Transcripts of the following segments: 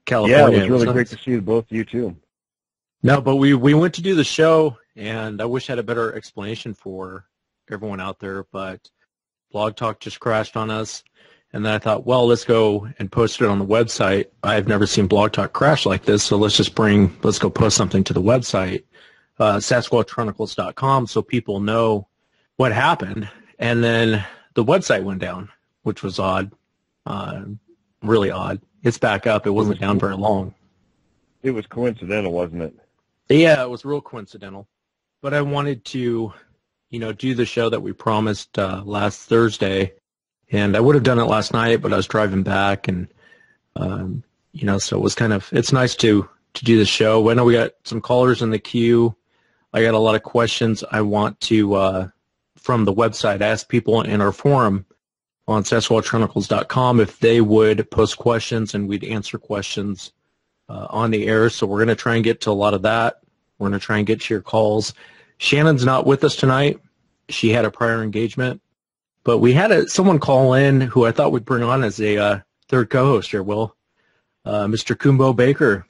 California. Yeah, it was really nice. great to see both of you too. No, but we went to do the show, and I wish I had a better explanation for everyone out there, but Blog Talk just crashed on us. And then I thought, well, let's go and post it on the website. I've never seen Blog Talk crash like this, so let's go post something to the website, SasquatchChronicles.com, so people know what happened. And then the website went down, which was odd, really odd. It's back up. It wasn't down very long. It was coincidental, wasn't it? Yeah, it was real coincidental. But I wanted to, do the show that we promised last Thursday. And I would have done it last night, but I was driving back, and so it was it's nice to do the show. I know we got some callers in the queue. I got a lot of questions I want to, from the website, ask people in our forum on SasquatchChronicles.com if they would post questions, and we'd answer questions on the air. So we're going to try and get to a lot of that. We're going to try and get to your calls. Shannon's not with us tonight. She had a prior engagement. But we had someone call in who I thought we'd bring on as a third co-host here, Will. Mr. Kumbo Baker.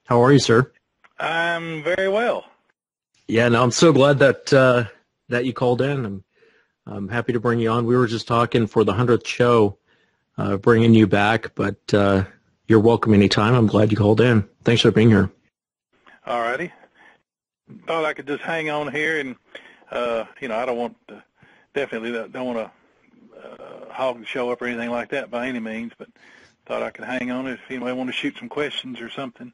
How are you, sir? I'm very well. Yeah, no, I'm so glad that you called in. I'm happy to bring you on. We were just talking for the 100th show, bringing you back, but you're welcome anytime. I'm glad you called in. Thanks for being here. All righty. Thought I could just hang on here, and, I don't want to. Definitely don't want to hog the show up or anything like that by any means, but thought I could hang on if anybody wanted to shoot some questions or something.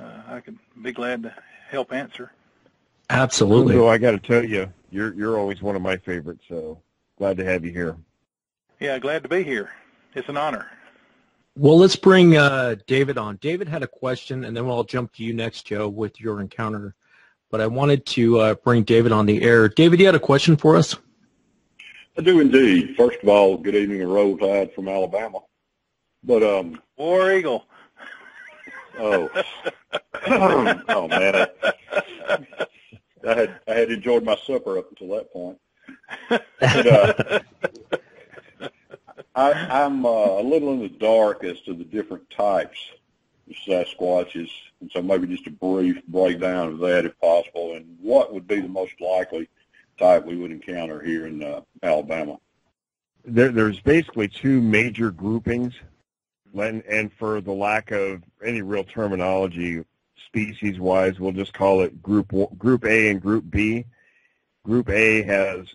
I could be glad to help answer. Absolutely. So I got to tell you, you're always one of my favorites, so glad to have you here. Yeah, glad to be here. It's an honor. Well, let's bring David on. David had a question, and then I'll jump to you next, Joe, with your encounter. But I wanted to bring David on the air. David, you had a question for us? I do indeed. First of all, good evening and roll tide from Alabama. But War Eagle. Oh, oh man, I had enjoyed my supper up until that point. But, I'm a little in the dark as to the different types of Sasquatches, and so maybe just a brief breakdown of that, if possible, and what would be the most likely type we would encounter here in Alabama. There's basically two major groupings, and for the lack of any real terminology, species-wise, we'll just call it Group A and Group B. Group A has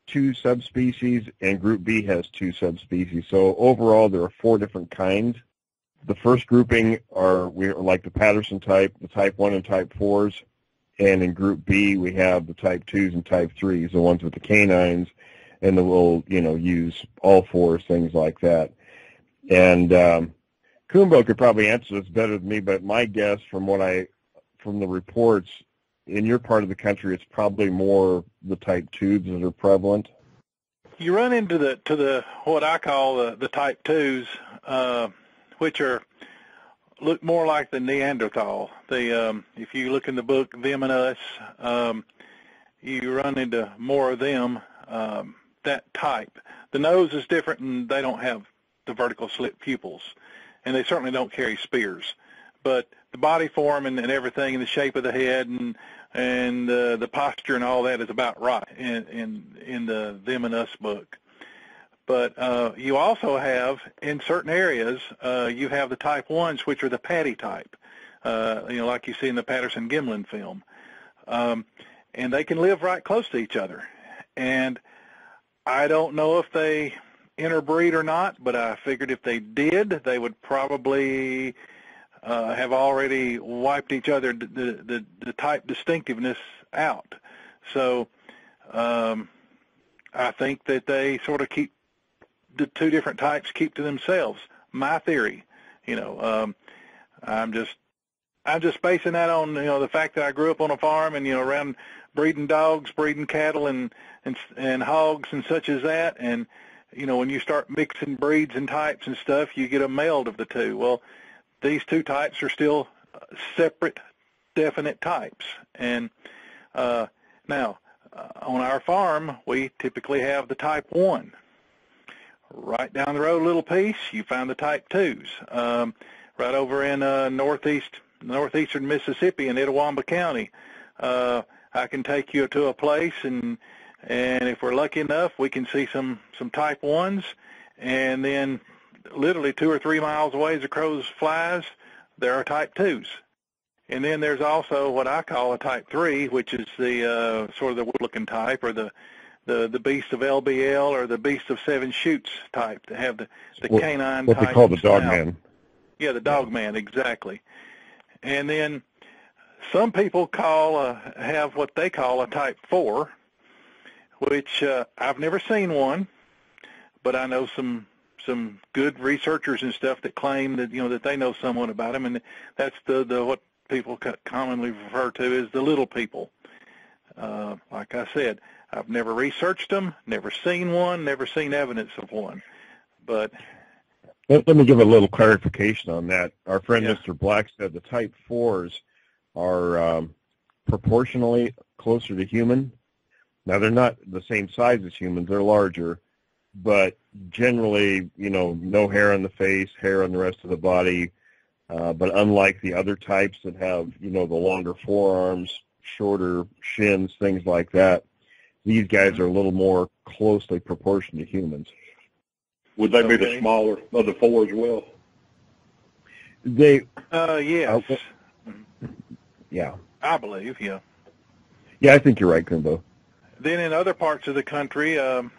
two subspecies, and Group B has two subspecies. So overall, there are four different kinds. The first grouping are like the Patterson type, the Type 1 and Type 4s. And in Group B, we have the Type 2s and Type 3s, the ones with the canines, and then we'll, use all fours, things like that. And Kumbo could probably answer this better than me, but my guess from the reports, in your part of the country, it's probably more the Type 2s that are prevalent. You run into the what I call the Type 2s, which look more like the Neanderthal. If you look in the book Them and Us, you run into more of them, that type. The nose is different, and they don't have the vertical slit pupils, and they certainly don't carry spears. But the body form and everything, and the shape of the head, and the posture and all that is about right in the Them and Us book. But you also have, in certain areas, you have the Type 1s, which are the patty type, like you see in the Patterson-Gimlin film. And they can live right close to each other. And I don't know if they interbreed or not, but I figured if they did, they would probably have already wiped each other, the type distinctiveness out. So I think that they sort of keep the two different types keep to themselves. My theory, I'm just basing that on the fact that I grew up on a farm and around breeding dogs, breeding cattle, and hogs and such as that. And when you start mixing breeds and types and stuff, you get a meld of the two. Well, these two types are still separate, definite types. And now on our farm, we typically have the Type 1. Right down the road a little piece, you find the Type 2s. right over in northeastern Mississippi in Itawamba County. I can take you to a place, and if we're lucky enough, we can see some type 1s, and then literally 2 or 3 miles away as the crow flies, there are type 2s. And then there's also what I call a type 3, which is the sort of the wood-looking type, or the beast of LBL, or the beast of 7 shoots type, to have the canine what type. they call the dog snout. man. Yeah, the dog man, exactly. And then some people have what they call a type 4, which I've never seen one, but I know some good researchers and stuff that claim that that they know someone about them, and that's the what people commonly refer to as the little people. Like I said, I've never researched them, never seen one, never seen evidence of one. But let me give a little clarification on that. Our friend Yeah. Mr. Black said the type 4s are proportionally closer to human. Now, they're not the same size as humans. They're larger, but generally, no hair on the face, hair on the rest of the body. But unlike the other types that have, the longer forearms, shorter shins, things like that, these guys are a little more closely proportioned to humans. Would they be the smaller of the 4 as well? They, yes, yeah. I believe, yeah. Yeah, I think you're right, Kumbo. Then in other parts of the country, and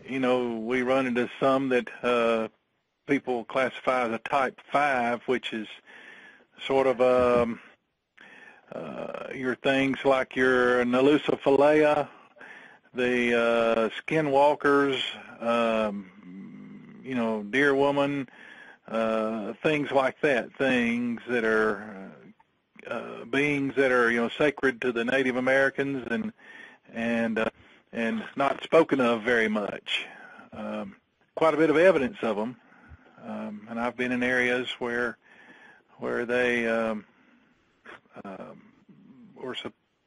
we run into some that people classify as a type 5, which is sort of your things like your Nalusa the skinwalkers, deer woman, things like that, things that are beings that are sacred to the Native Americans and not spoken of very much. Quite a bit of evidence of them, and I've been in areas where they were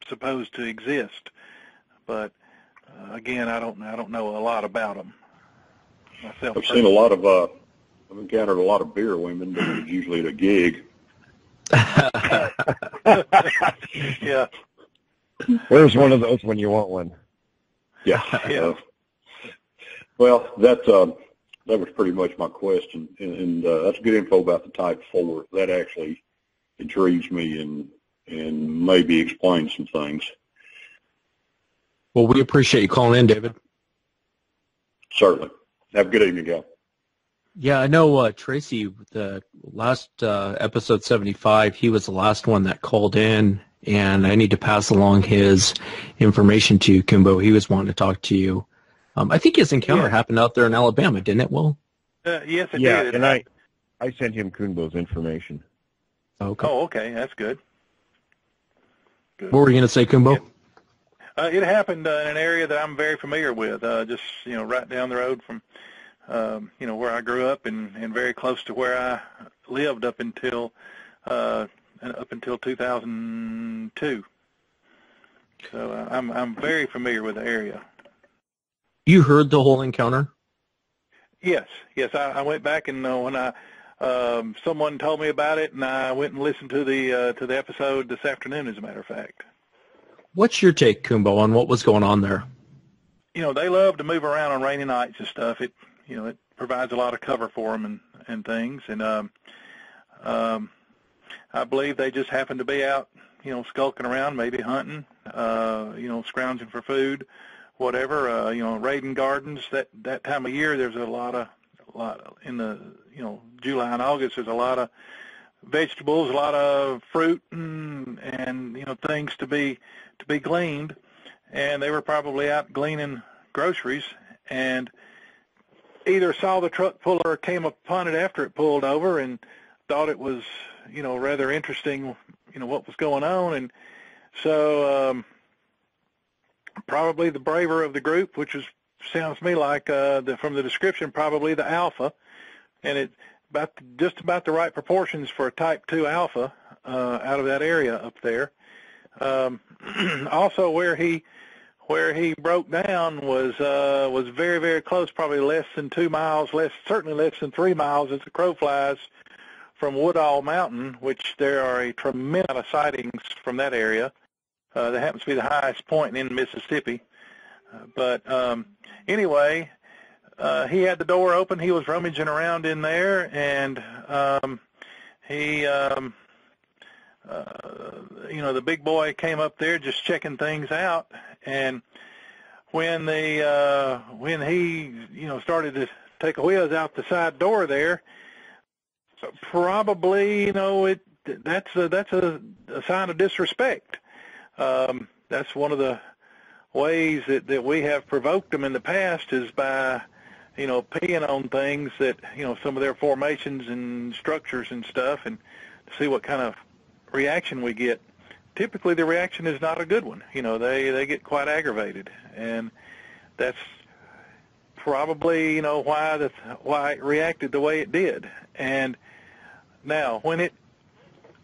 supposed to exist, but again, I don't know a lot about them myself. I've encountered a lot of beer women, but it's usually at a gig. Yeah. Where's one of those when you want one? Yeah. Yeah. Well, that was pretty much my question, and that's good info about the type 4. That actually intrigues me and maybe explains some things. Well, we appreciate you calling in, David. Certainly. Have a good evening, Gal. Yeah, I know Tracy, the last episode 75, he was the last one that called in, and I need to pass along his information to you, Kumbo. He was wanting to talk to you. I think his encounter happened out there in Alabama, didn't it, Will? Yes, it Yeah, did. and I sent him Kumbo's information. Okay. Oh, okay, that's good. What were you going to say, Kumbo? It happened in an area that I'm very familiar with, just right down the road from where I grew up, and very close to where I lived up until 2002. So I'm very familiar with the area. You heard the whole encounter? Yes. I went back, and when someone told me about it, and I went and listened to the episode this afternoon, as a matter of fact. What's your take, Kumbo, on what was going on there? They love to move around on rainy nights and stuff. It provides a lot of cover for them and things. And I believe they just happen to be out, skulking around, maybe hunting, scrounging for food, whatever. Raiding gardens. That time of year, there's a lot in the July and August. There's a lot of vegetables, a lot of fruit, and things to be gleaned, and they were probably out gleaning groceries and either saw the truck pull or came upon it after it pulled over and thought it was rather interesting what was going on, and so probably the braver of the group, which sounds to me like from the description, probably the alpha, and it just about the right proportions for a type 2 alpha out of that area up there. Also, where he broke down was very, very close, probably less than 2 miles, certainly less than 3 miles as the crow flies from Woodall Mountain, which there are a tremendous amount of sightings from that area. That happens to be the highest point in Mississippi. But anyway, he had the door open. He was rummaging around in there, and the big boy came up there just checking things out. And when he started to take a whiz out the side door there, probably that's a sign of disrespect. That's one of the ways that we have provoked them in the past is by peeing on things that some of their formations and structures and stuff, and to see what kind of reaction we get. Typically the reaction is not a good one. They get quite aggravated, and that's probably why it reacted the way it did. And now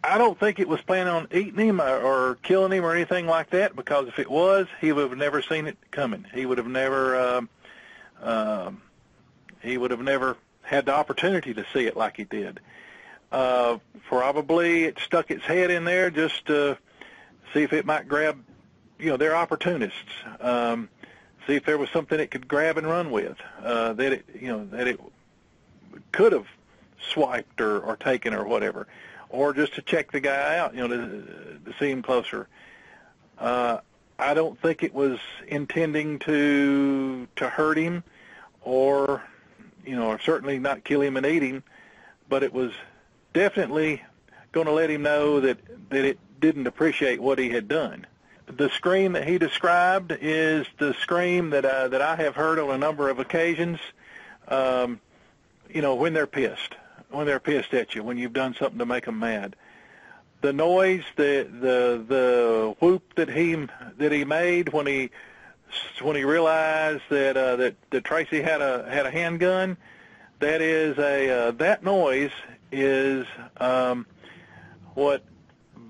I don't think it was planning on eating him or killing him or anything like that, because if it was, he would have never seen it coming. He would have never had the opportunity to see it like he did. Probably it stuck its head in there just to see if it might grab, they're opportunists. See if there was something it could grab and run with, that it could have swiped or taken or whatever, or just to check the guy out, to see him closer. I don't think it was intending to hurt him, or certainly not kill him and eat him, but it was definitely going to let him know that it didn't appreciate what he had done. The scream that he described is the scream that I have heard on a number of occasions. When they're pissed at you, when you've done something to make them mad. The noise, the whoop that he made when he realized that Tracy had a handgun, that noise is what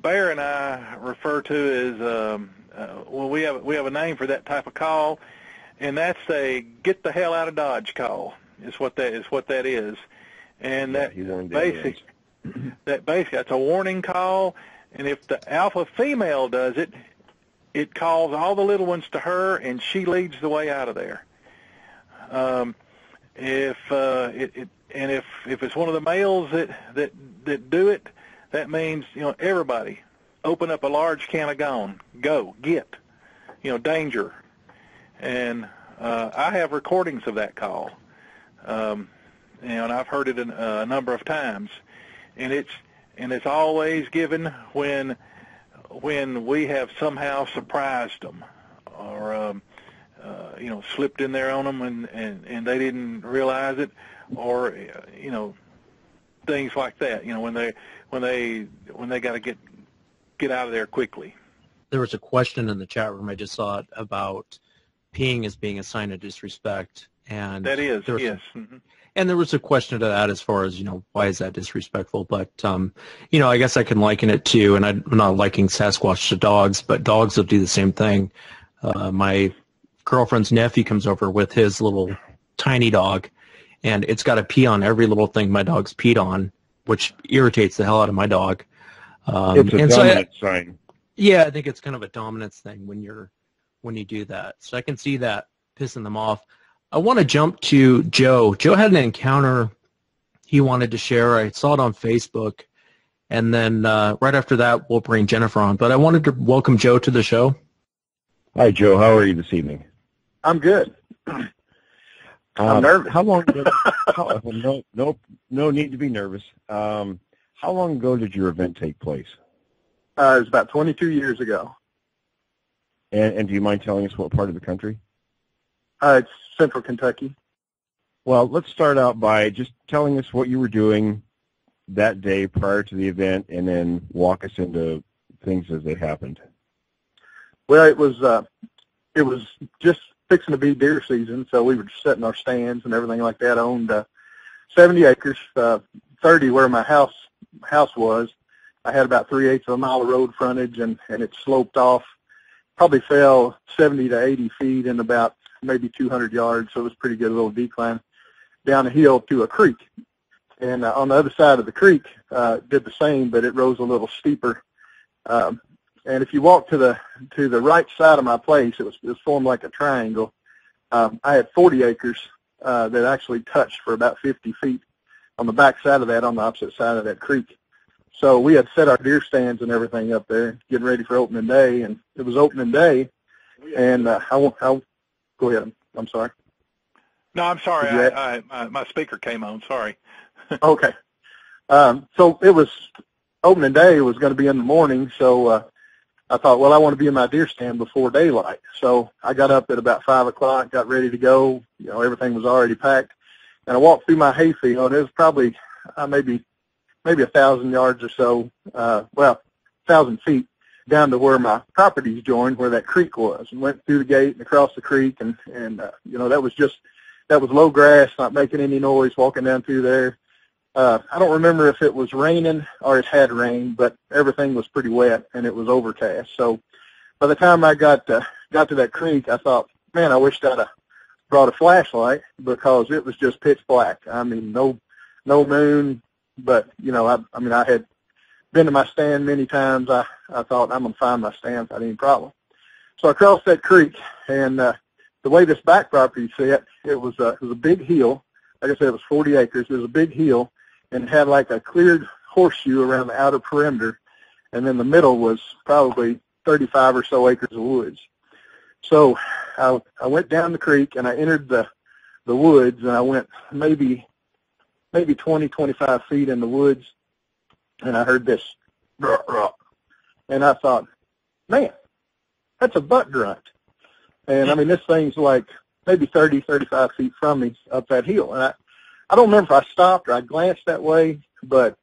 Bear and I refer to as we have a name for that type of call, and that's a get the hell out of Dodge call. Is what that is. And that's a warning call, and if the alpha female does it, it calls all the little ones to her, and she leads the way out of there. If it's one of the males that do it, that means everybody open up a large can of go get, danger. And I have recordings of that call. And I've heard it a number of times, and it's always given when we have somehow surprised them, or slipped in there on them and they didn't realize it, or things like that. When they got to get out of there quickly. There was a question in the chat room I just saw it about peeing as being a sign of disrespect, and that is yes. Mm-hmm. And there was a question to that as far as, why is that disrespectful? But, I guess I can liken it to, and I'm not liking Sasquatch to dogs, but dogs will do the same thing. My girlfriend's nephew comes over with his little tiny dog, and it's got to pee on every little thing my dog's peed on, which irritates the hell out of my dog. It's a dominant sign. Yeah, I think it's kind of a dominance thing when you do that. So I can see that pissing them off. I want to jump to Joe. Joe had an encounter he wanted to share. I saw it on Facebook. And then right after that, we'll bring Jennifer on. But I wanted to welcome Joe to the show. Hi, Joe. How are you this evening? I'm good. I'm nervous. How long ago? No need to be nervous. How long ago did your event take place? It was about 22 years ago. And do you mind telling us what part of the country? It's Central Kentucky. Well, let's start out by just telling us what you were doing that day prior to the event, and then walk us into things as they happened. Well, it was just fixing to be deer season, so we were just setting our stands and everything like that. I owned 70 acres, 30 where my house was. I had about 3/8 of a mile of road frontage, and it sloped off, probably fell 70 to 80 feet in about maybe 200 yards, so it was a pretty good little decline down a hill to a creek. And on the other side of the creek, did the same, but it rose a little steeper. And if you walk to the right side of my place, it was formed like a triangle. I had 40 acres that actually touched for about 50 feet on the back side of that, on the opposite side of that creek. So we had set our deer stands and everything up there, getting ready for opening day, and it was opening day. And go ahead. I'm sorry. No, I'm sorry. My speaker came on. Sorry. Okay. So it was opening day was going to be in the morning, so I thought, well, I want to be in my deer stand before daylight. So I got up at about 5 o'clock, got ready to go. You know, everything was already packed. And I walked through my hayfield. It was probably maybe 1,000 yards or so, 1,000 feet down to where my properties joined, where that creek was, and went through the gate and across the creek. And you know, that was low grass, not making any noise, walking down through there. I don't remember if it was raining or it had rained, but everything was pretty wet and it was overcast. So by the time I got to that creek, I thought, man, I wished I'd have brought a flashlight, because it was just pitch black. I mean, no moon, but you know, I had been to my stand many times. I thought, I'm gonna find my stand without any problem. So I crossed that creek, and the way this back property set, it was a big hill. Like I said, it was 40 acres. It was a big hill, and it had like a cleared horseshoe around the outer perimeter, and then the middle was probably 35 or so acres of woods. So I went down the creek, and I entered the woods, and I went maybe 20, 25 feet in the woods, and I heard this, rah, rah. And I thought, man, that's a buck grunt. And, I mean, this thing's like maybe 30, 35 feet from me up that hill. And I don't remember if I stopped or I glanced that way, but,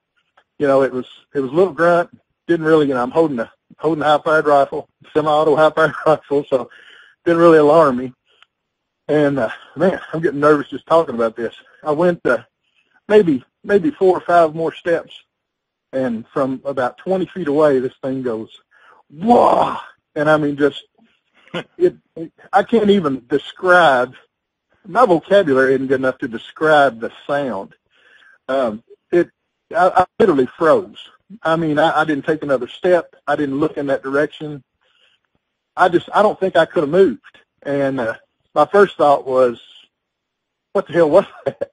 you know, it was a little grunt. Didn't really, you know, I'm holding a high-powered rifle, semi-auto high-powered rifle, so didn't really alarm me. And, man, I'm getting nervous just talking about this. I went maybe 4 or 5 more steps, and from about 20 feet away, this thing goes, whoa! And I mean, just, I can't even describe, my vocabulary isn't good enough to describe the sound. I literally froze. I mean, I didn't take another step. I didn't look in that direction. I don't think I could have moved. And my first thought was, what the hell was that?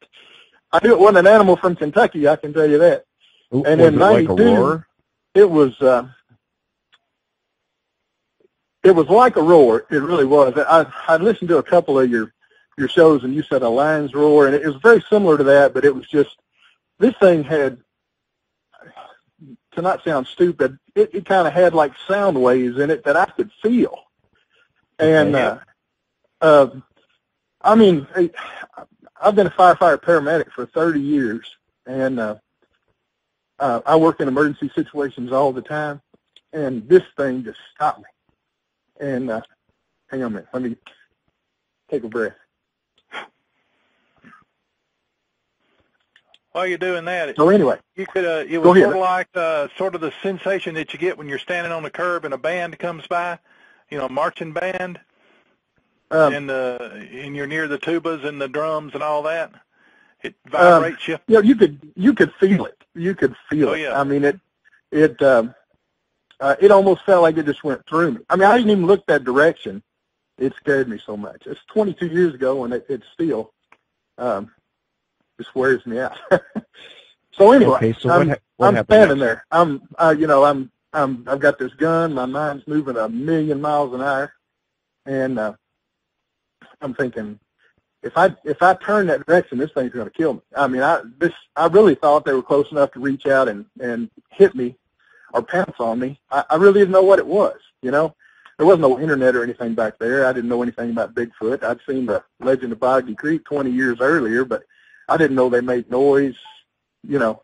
I knew it wasn't an animal from Kentucky, I can tell you that. And in 92, it was like a roar. It really was. I listened to a couple of your shows, and you said a lion's roar, and it was very similar to that, but it was just, this thing had, to not sound stupid, it kind of had like sound waves in it that I could feel. And, I mean, I've been a firefighter paramedic for 30 years, and I work in emergency situations all the time, and this thing just stopped me. And hang on a minute, let me take a breath. While you're doing that, so anyway, you could it was sort of like sort of the sensation that you get when you're standing on the curb and a band comes by, you know, marching band, and you're near the tubas and the drums and all that. It vibrates you. Yeah, you could feel it. You could feel it. Yeah. I mean, it almost felt like it just went through me. I mean, I didn't even look that direction. It scared me so much. It's 22 years ago, and it still just wears me out. So anyway, okay, so I'm standing there. I've got this gun. My mind's moving 1,000,000 miles an hour, and I'm thinking, if I turn that direction, this thing's going to kill me. I mean, I really thought they were close enough to reach out and hit me or pounce on me. I really didn't know what it was. You know, there wasn't no internet or anything back there. I didn't know anything about Bigfoot. I'd seen the Legend of Boggy Creek 20 years earlier, but I didn't know they made noise. You know,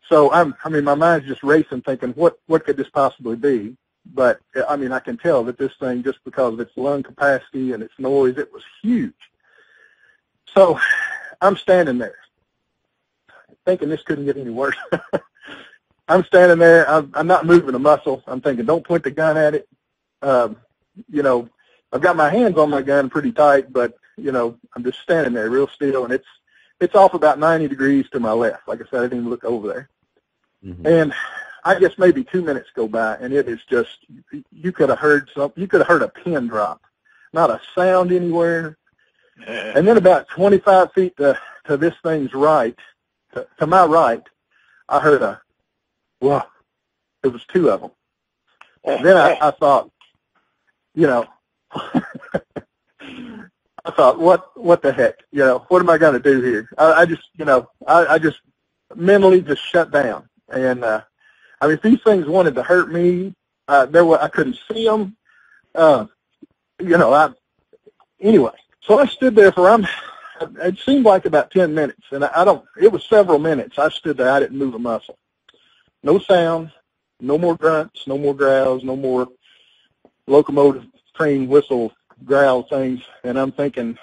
so my mind's just racing, thinking, what could this possibly be? But I mean, I can tell that this thing, just because of its lung capacity and its noise, it was huge. So I'm standing there, thinking this couldn't get any worse. I'm standing there. I'm not moving a muscle. I'm thinking, don't point the gun at it. You know, I've got my hands on my gun pretty tight, but, you know, I'm just standing there real still, and it's off about 90 degrees to my left. Like I said, I didn't even look over there. Mm-hmm. And I guess maybe 2 minutes go by, and it is just, you could have heard a pin drop. Not a sound anywhere. And then about 25 feet to this thing's right, to my right, I heard well, it was two of them. And then I thought, I thought, what the heck? What am I going to do here? I just mentally just shut down. And, if these things wanted to hurt me, I couldn't see them. Anyway, so I stood there it seemed like about 10 minutes, and it was several minutes. I stood there, I didn't move a muscle. No sound, no more grunts, no more growls, no more locomotive train whistle growl things. And I'm thinking,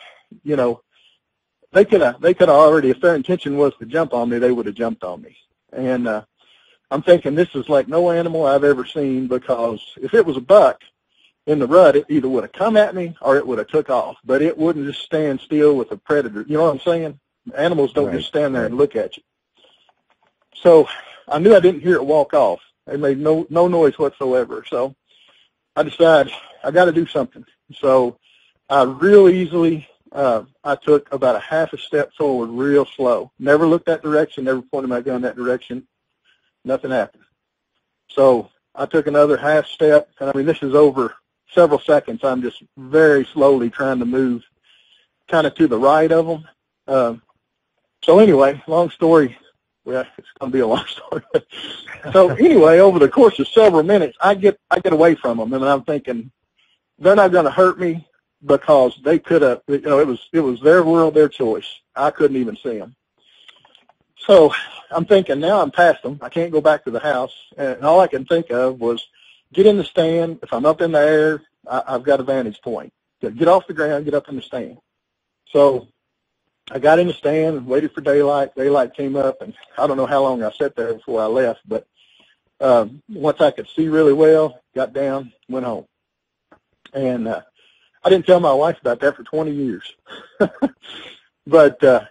they could have already, if their intention was to jump on me, they would have jumped on me. And I'm thinking this is like no animal I've ever seen, because if it was a buck in the rut, it either would have come at me or it would have took off. But it wouldn't just stand still with a predator. You know what I'm saying? Animals don't just stand there and look at you. So I knew I didn't hear it walk off. It made no noise whatsoever. So I decided I got to do something. So I real easily, I took about a half a step forward real slow. Never looked that direction, never pointed my gun that direction. Nothing happened. So I took another half step, and this is over several seconds. I'm just very slowly trying to move kind of to the right of them. So anyway, long story. Well, it's going to be a long story. So anyway, over the course of several minutes, I get away from them, and I'm thinking they're not going to hurt me, because they could have. It was their world, their choice. I couldn't even see them. So I'm thinking, now I'm past them. I can't go back to the house, and all I can think of was get in the stand. If I'm up in the air, I've got a vantage point. Get off the ground, get up in the stand. So I got in the stand and waited for daylight. Daylight came up, and I don't know how long I sat there before I left, but once I could see really well, got down, went home. And I didn't tell my wife about that for 20 years. But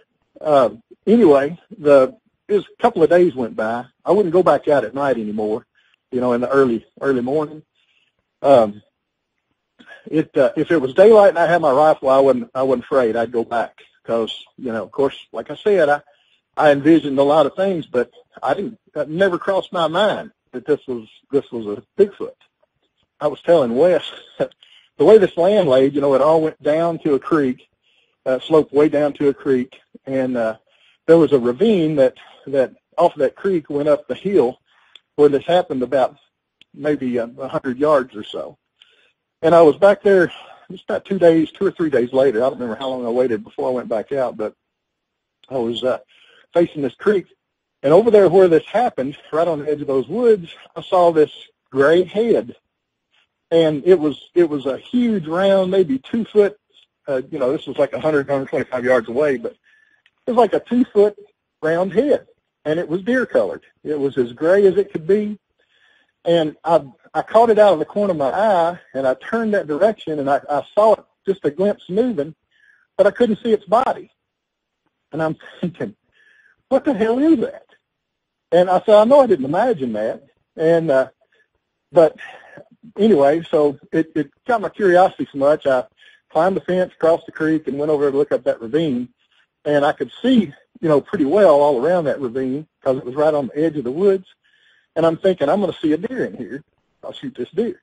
anyway, it was a couple of days went by. I wouldn't go back out at night anymore, in the early morning. If it was daylight and I had my rifle, I wasn't afraid. I'd go back. Because, of course, like I said, I envisioned a lot of things, but that never crossed my mind that this was a Bigfoot. I was telling Wes that the way this land laid, it all went down to a creek, sloped way down to a creek, and there was a ravine that off of that creek went up the hill where this happened, about maybe 100 yards or so. And I was back there. It was about 2 or 3 days later. I don't remember how long I waited before I went back out, but I was facing this creek. And over there where this happened, right on the edge of those woods, I saw this gray head. And it was a huge round, maybe 2 foot, this was like 125 yards away, but it was like a 2 foot round head. And it was deer colored. It was as gray as it could be. And I caught it out of the corner of my eye, and I turned that direction, and I saw it, just a glimpse moving, but I couldn't see its body. And I'm thinking, what the hell is that? And I said, I know I didn't imagine that. And but anyway, so it got my curiosity so much, I climbed the fence, crossed the creek, and went over to look up that ravine. And I could see, pretty well all around that ravine, because it was right on the edge of the woods. And I'm thinking, I'm going to see a deer in here. I'll shoot this deer.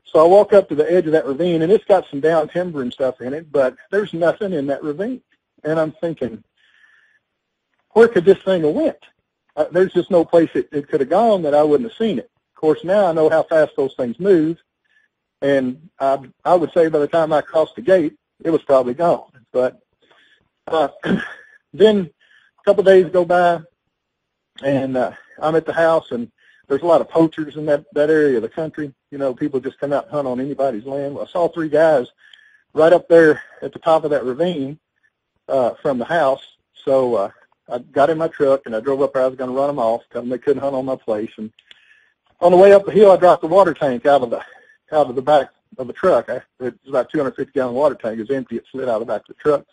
So I walk up to the edge of that ravine, and it's got some down timber and stuff in it, but there's nothing in that ravine. And I'm thinking, where could this thing have went? There's just no place it could have gone that I wouldn't have seen it. Of course, now I know how fast those things move, and I would say by the time I crossed the gate, it was probably gone. But then a couple of days go by, and I'm at the house, and there's a lot of poachers in that area of the country. People just come out and hunt on anybody's land. Well, I saw 3 guys right up there at the top of that ravine from the house. So I got in my truck, and I drove up there. I was going to run them off, tell them they couldn't hunt on my place. And on the way up the hill, I dropped the water tank out of the back of the truck. It was about a 250-gallon water tank. It was empty. It slid out of the back of the truck.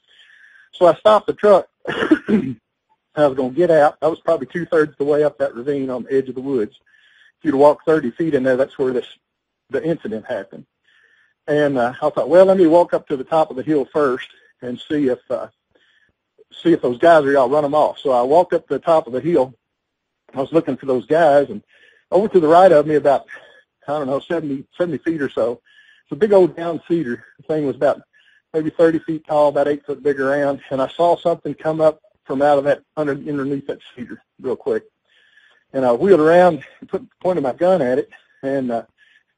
So I stopped the truck I was going to get out. I was probably 2/3 the way up that ravine on the edge of the woods. If you'd walk 30 feet in there, that's where the incident happened. And I thought, well, let me walk up to the top of the hill first and see if those guys are out, run them off. So I walked up to the top of the hill. I was looking for those guys, and over to the right of me about, 70 feet or so, it's a big old down cedar. The thing was about maybe 30 feet tall, about 8 foot big around, and I saw something come up from out of that, underneath that cedar real quick. And I wheeled around and pointed my gun at it, and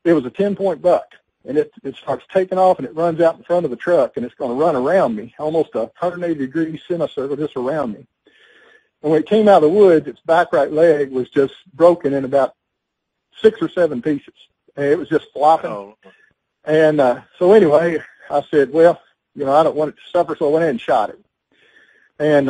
it was a 10-point buck. And it starts taking off, and it runs out in front of the truck, and it's going to run around me, almost a 180-degree semicircle just around me. And when it came out of the woods, its back right leg was just broken in about 6 or 7 pieces. And it was just flopping. Oh. And so anyway, I said, well, I don't want it to suffer, so I went ahead and shot it. And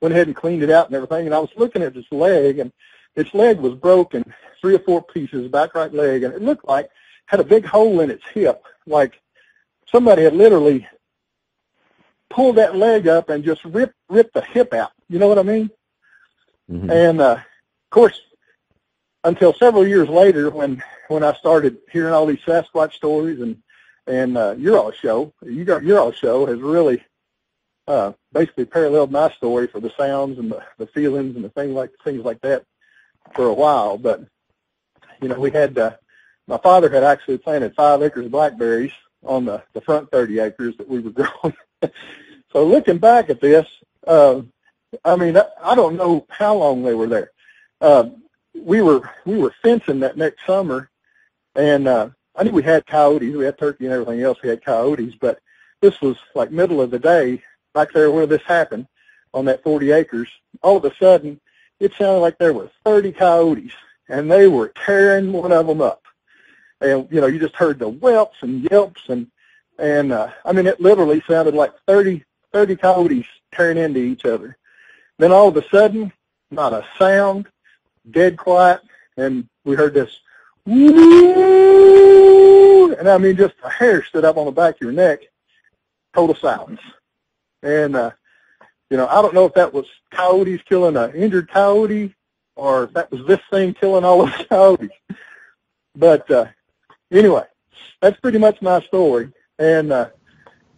went ahead and cleaned it out and everything. And I was looking at its leg, and its leg was broken, 3 or 4 pieces, back right leg, and it looked like had a big hole in its hip, like somebody had literally pulled that leg up and just ripped the hip out. You know what I mean? Mm-hmm. And, of course, until several years later when I started hearing all these Sasquatch stories and your all show has really basically paralleled my story for the sounds and the feelings and the things like that for a while. But, we had my father had actually planted 5 acres of blackberries on the front 30 acres that we were growing. So looking back at this, I don't know how long they were there. We were fencing that next summer, and I knew we had coyotes. We had turkey and everything else. We had coyotes, but this was like middle of the day back there where this happened on that 40 acres. All of a sudden, it sounded like there were 30 coyotes, and they were tearing one of them up. And, you just heard the whelps and yelps, and it literally sounded like 30 coyotes tearing into each other. Then all of a sudden, not a sound, dead quiet, and we heard this, woo, and just a hair stood up on the back of your neck, total silence. And, I don't know if that was coyotes killing an injured coyote or if that was this thing killing all those coyotes. But, anyway, that's pretty much my story. And,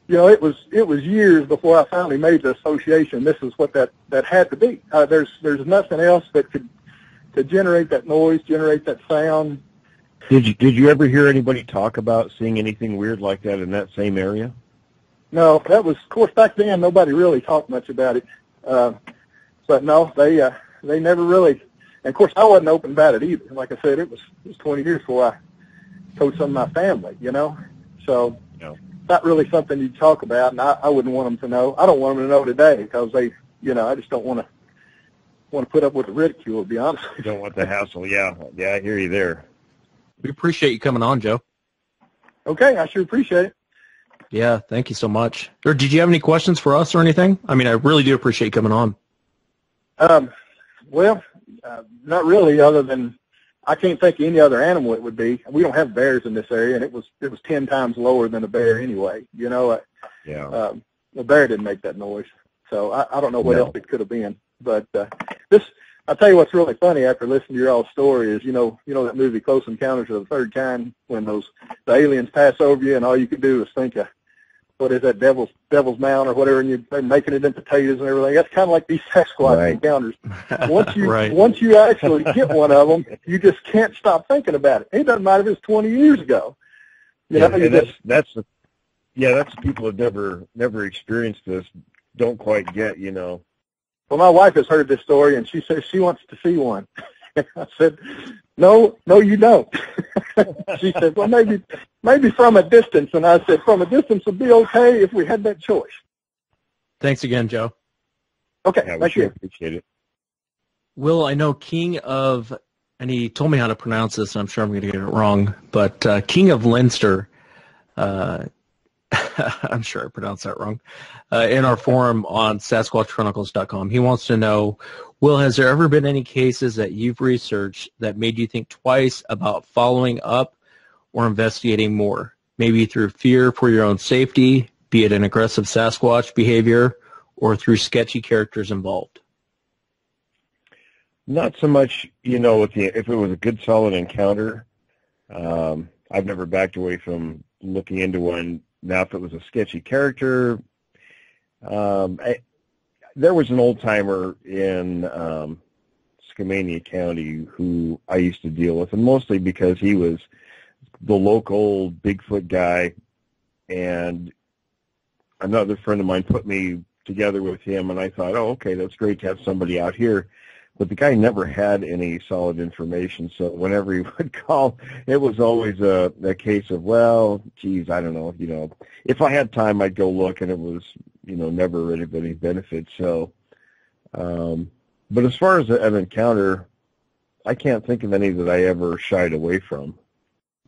it was years before I finally made the association. This is what that had to be. There's nothing else that could generate that noise, generate that sound. Did you ever hear anybody talk about seeing anything weird like that in that same area? No, that was, of course, back then nobody really talked much about it. But no, they never really. And of course, I wasn't open about it either. Like I said, it was 20 years before I told some of my family, So no. Not really something you talk about, and I wouldn't want them to know. I don't want them to know today because they, I just don't want to put up with the ridicule, to be honest. You don't want the hassle. Yeah, I hear you there. We appreciate you coming on, Joe. Okay, I sure appreciate it. Yeah, thank you so much. Or did you have any questions for us or anything? I really do appreciate you coming on. Well, not really, other than I can't think of any other animal it would be. We don't have bears in this area, and it was 10 times lower than a bear anyway. Yeah. A bear didn't make that noise, so I don't know what else it could have been. But I'll tell you what's really funny after listening to your all story is, that movie Close Encounters of the Third Kind, when the aliens pass over you and all you can do is think of, what is that, Devil's Mount or whatever, and they're making it in potatoes and everything. That's kind of like these Sasquatch encounters. Once you actually get one of them, you just can't stop thinking about it. It doesn't matter if it's 20 years ago. That's the people that never experienced this don't quite get, Well, my wife has heard this story, and she says she wants to see one. I said, no, you don't. She said, well, maybe from a distance. And I said, from a distance would be okay if we had that choice. Thanks again, Joe. Okay, yeah, thank you. Appreciate it. Will, I know and he told me how to pronounce this, and I'm sure I'm going to get it wrong, but King of Leinster, I'm sure I pronounced that wrong, in our forum on SasquatchChronicles.com. He wants to know, Will, has there ever been any cases that you've researched that made you think twice about following up or investigating more, maybe through fear for your own safety, be it an aggressive Sasquatch behavior or through sketchy characters involved? Not so much, if it was a good, solid encounter. I've never backed away from looking into one. Now, if it was a sketchy character, there was an old-timer in Skamania County who I used to deal with, and mostly because he was the local Bigfoot guy, and another friend of mine put me together with him, and I thought, oh, okay, that's great to have somebody out here. But the guy never had any solid information, so whenever he would call, it was always a case of, well, geez, I don't know, if I had time, I'd go look, and it was, never really any benefit. So, but as far as an encounter, I can't think of any that I ever shied away from.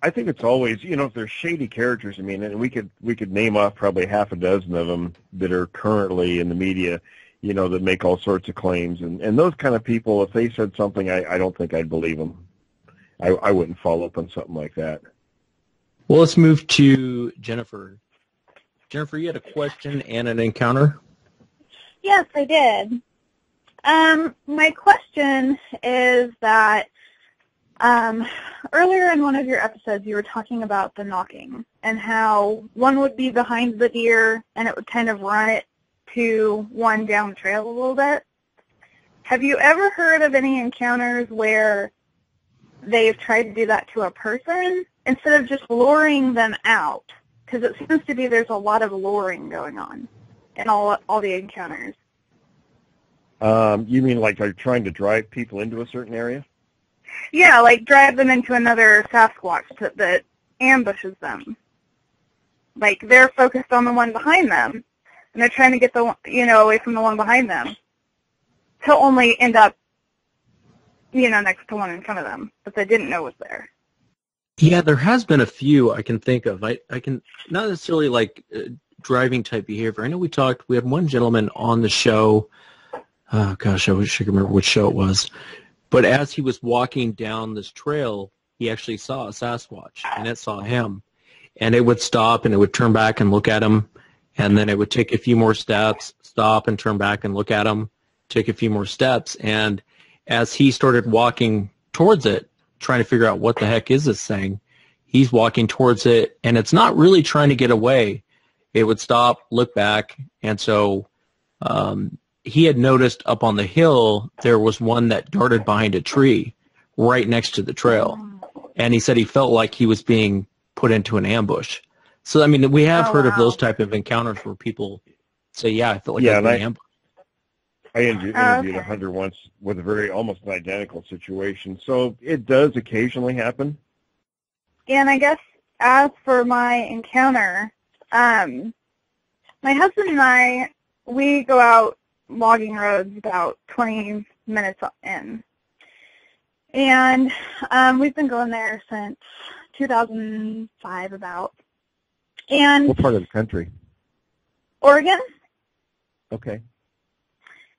I think it's always, if there's shady characters, and we could name off probably half a dozen of them that are currently in the media, that make all sorts of claims. And those kind of people, if they said something, I don't think I'd believe them. I wouldn't follow up on something like that. Well, let's move to Jennifer. Jennifer, you had a question and an encounter? Yes, I did. My question is that earlier in one of your episodes you were talking about the knocking and how one would be behind the deer and it would kind of run it to one down the trail a little bit. Have you ever heard of any encounters where they've tried to do that to a person instead of just luring them out? Because it seems to be there's a lot of luring going on in all the encounters. You mean like they're trying to drive people into a certain area? Yeah, like drive them into another Sasquatch that ambushes them. Like they're focused on the one behind them, and they're trying to get away from the one behind them to only end up, next to one in front of them that they didn't know was there. Yeah, there has been a few I can think of. I can not necessarily like driving type behavior. I know we had one gentleman on the show. Oh gosh, I wish I could remember which show it was. But as he was walking down this trail, he actually saw a Sasquatch, and it saw him. And it would stop, and it would turn back and look at him, and then it would take a few more steps, stop and turn back and look at him, take a few more steps. And as he started walking towards it, trying to figure out what the heck is this thing, he's walking towards it, and it's not really trying to get away. It would stop, look back, and so he had noticed up on the hill there was one that darted behind a tree right next to the trail. And he said he felt like he was being put into an ambush. So, we have heard of those type of encounters where people say, yeah, I felt like I was being ambushed. I interviewed a hunter once with a very almost identical situation. So it does occasionally happen. And I guess as for my encounter, my husband and I, we go out logging roads about 20 minutes in. And we've been going there since 2005 about. And what part of the country? Oregon. Okay.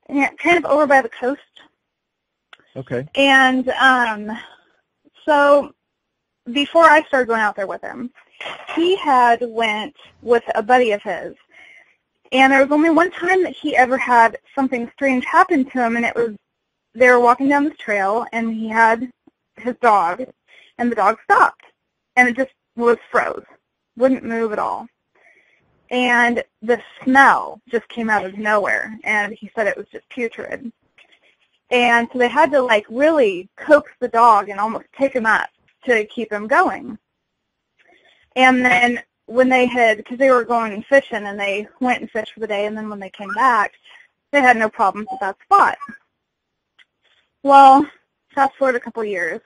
Yeah, kind of over by the coast. Okay. And so before I started going out there with him, he had went with a buddy of his. And there was only one time that he ever had something strange happen to him, and it was they were walking down this trail, and he had his dog, and the dog stopped, and it just was froze, wouldn't move at all. And the smell just came out of nowhere, and he said it was just putrid. And so they had to, really coax the dog and almost take him up to keep him going. And then when because they were going fishing, and they went and fished for the day, and then when they came back, they had no problems with that spot. Well, fast forward a couple of years,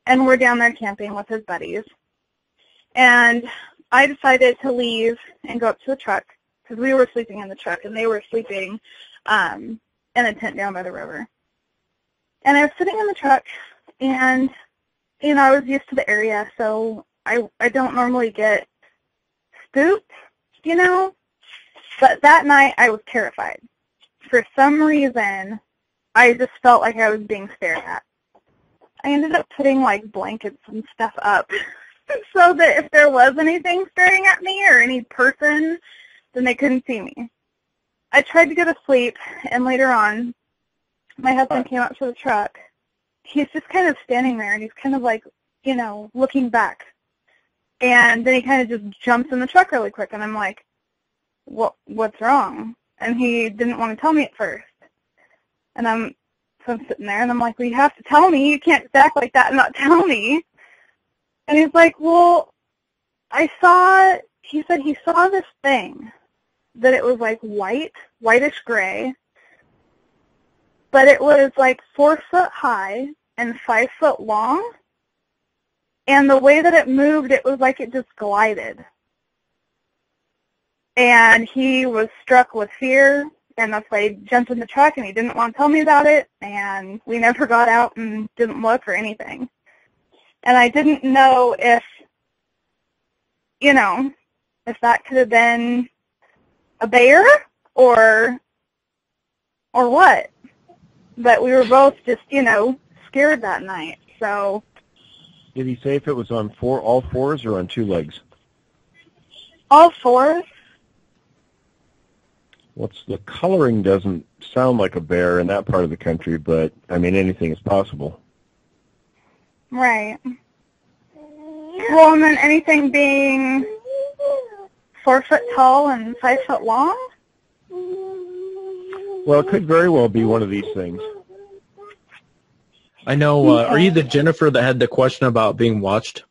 and we're down there camping with his buddies, and I decided to leave and go up to the truck, because we were sleeping in the truck, and they were sleeping in a tent down by the river. And I was sitting in the truck, and, I was used to the area, so I don't normally get spooked, but that night I was terrified. For some reason, I just felt like I was being stared at. I ended up putting, blankets and stuff up so that if there was anything staring at me or any person, then they couldn't see me. I tried to go to sleep, and later on, my husband came up to the truck. He's just kind of standing there, and he's kind of like, you know, looking back. And then he kind of just jumps in the truck really quick, and I'm like, what's wrong? And he didn't want to tell me at first. And I'm sitting there, and I'm like, well, you have to tell me. You can't just act like that and not tell me. And he's like, well, he said he saw this thing, that it was like whitish gray, but it was like 4 foot high and 5 foot long. And the way that it moved, it was like it just glided. And he was struck with fear, and that's why he jumped in the truck, and he didn't want to tell me about it, and we never got out and didn't look or anything. And I didn't know if, you know, if that could have been a bear or what. But we were both just, you know, scared that night, so... Did he say if it was on all fours or on 2 legs? All fours. The coloring doesn't sound like a bear in that part of the country, but, I mean, anything is possible. Right. Well, and then anything being 4 foot tall and 5 foot long? Well, it could very well be one of these things. I know. Are you the Jennifer that had the question about being watched?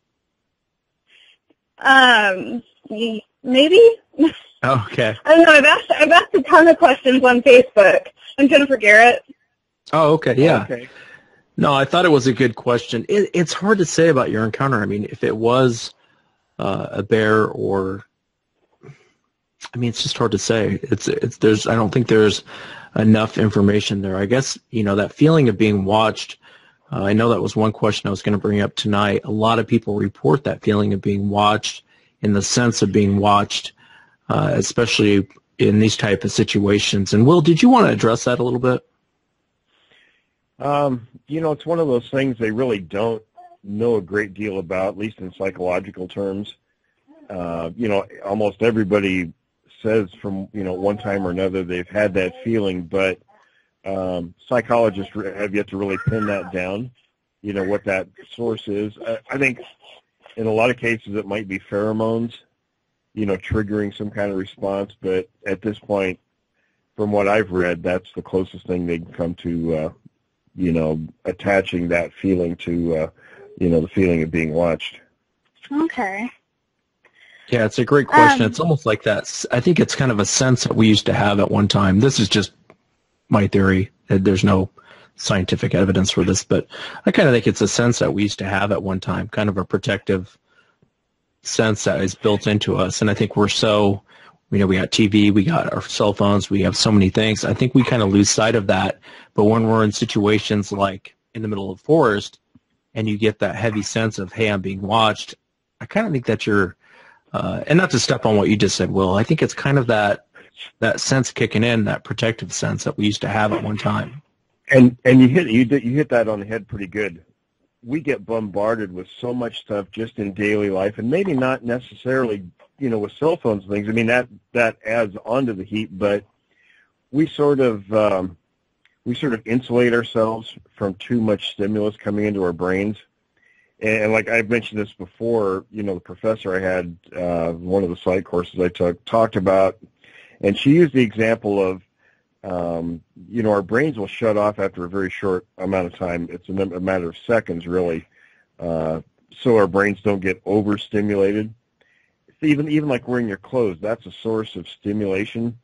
Maybe. Oh, okay. I don't know. I've asked a ton of questions on Facebook. I'm Jennifer Garrett. Oh, okay. Yeah. Okay. No, I thought it was a good question. It's hard to say about your encounter. I mean, if it was a bear or, I mean, it's just hard to say. I don't think there's enough information there. I guess, you know, that feeling of being watched. I know that was one question I was going to bring up tonight. A lot of people report that feeling of being watched, in the sense of being watched, especially in these type of situations. And Will, did you want to address that a little bit? You know, it's one of those things they really don't know a great deal about, at least in psychological terms. You know, almost everybody says from, you know, one time or another they've had that feeling, but psychologists have yet to really pin that down, you know, what that source is. I think in a lot of cases it might be pheromones, you know, triggering some kind of response, but at this point, from what I've read, that's the closest thing they can come to, you know, attaching that feeling to, you know, the feeling of being watched. Okay. Yeah, it's a great question. It's almost like that. I think it's kind of a sense that we used to have at one time. This is just my theory. There's no scientific evidence for this, but I kind of think it's a sense that we used to have at one time, kind of a protective sense that is built into us. And I think we're so, you know, we got TV, we got our cell phones, we have so many things. I think we kind of lose sight of that. But when we're in situations like in the middle of the forest and you get that heavy sense of, hey, I'm being watched, I kind of think that you're, and not to step on what you just said, Will, I think it's kind of that sense kicking in, that protective sense that we used to have at one time. And you hit that on the head pretty good. We get bombarded with so much stuff just in daily life, and maybe not necessarily, you know, with cell phones and things. I mean, that adds onto the heat, but we sort of insulate ourselves from too much stimulus coming into our brains. And like I've mentioned this before, you know, the professor I had, one of the psych courses I took, talked about, and she used the example of, you know, our brains will shut off after a very short amount of time. It's a matter of seconds, really, so our brains don't get overstimulated. Even like wearing your clothes, that's a source of stimulation.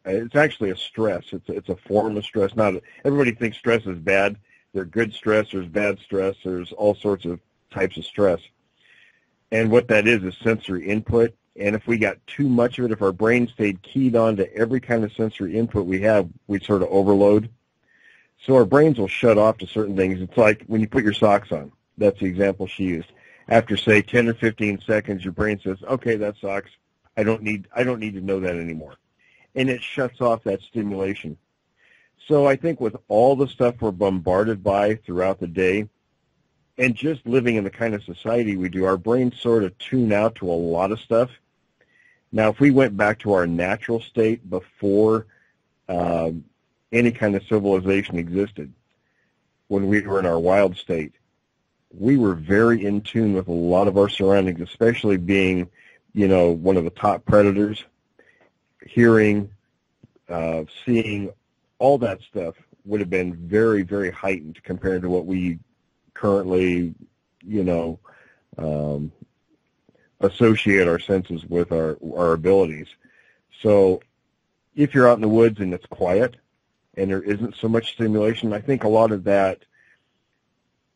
It's actually a stress. It's a form of stress. Not everybody thinks stress is bad. There's good stress, there's bad stress, there's all sorts of types of stress. And what that is sensory input. And if we got too much of it, if our brain stayed keyed on to every kind of sensory input we have, we'd sort of overload. So our brains will shut off to certain things. It's like when you put your socks on. That's the example she used. After, say, 10 or 15 seconds, your brain says, okay, that sucks. I don't need to know that anymore. And it shuts off that stimulation. So I think with all the stuff we're bombarded by throughout the day, and just living in the kind of society we do, our brains sort of tune out to a lot of stuff. Now, if we went back to our natural state before any kind of civilization existed, when we were in our wild state, we were very in tune with a lot of our surroundings, especially being, one of the top predators. Hearing, seeing, all that stuff would have been very, very heightened compared to what we currently, associate our senses with our abilities. So if you're out in the woods and it's quiet and there isn't so much stimulation, I think a lot of that,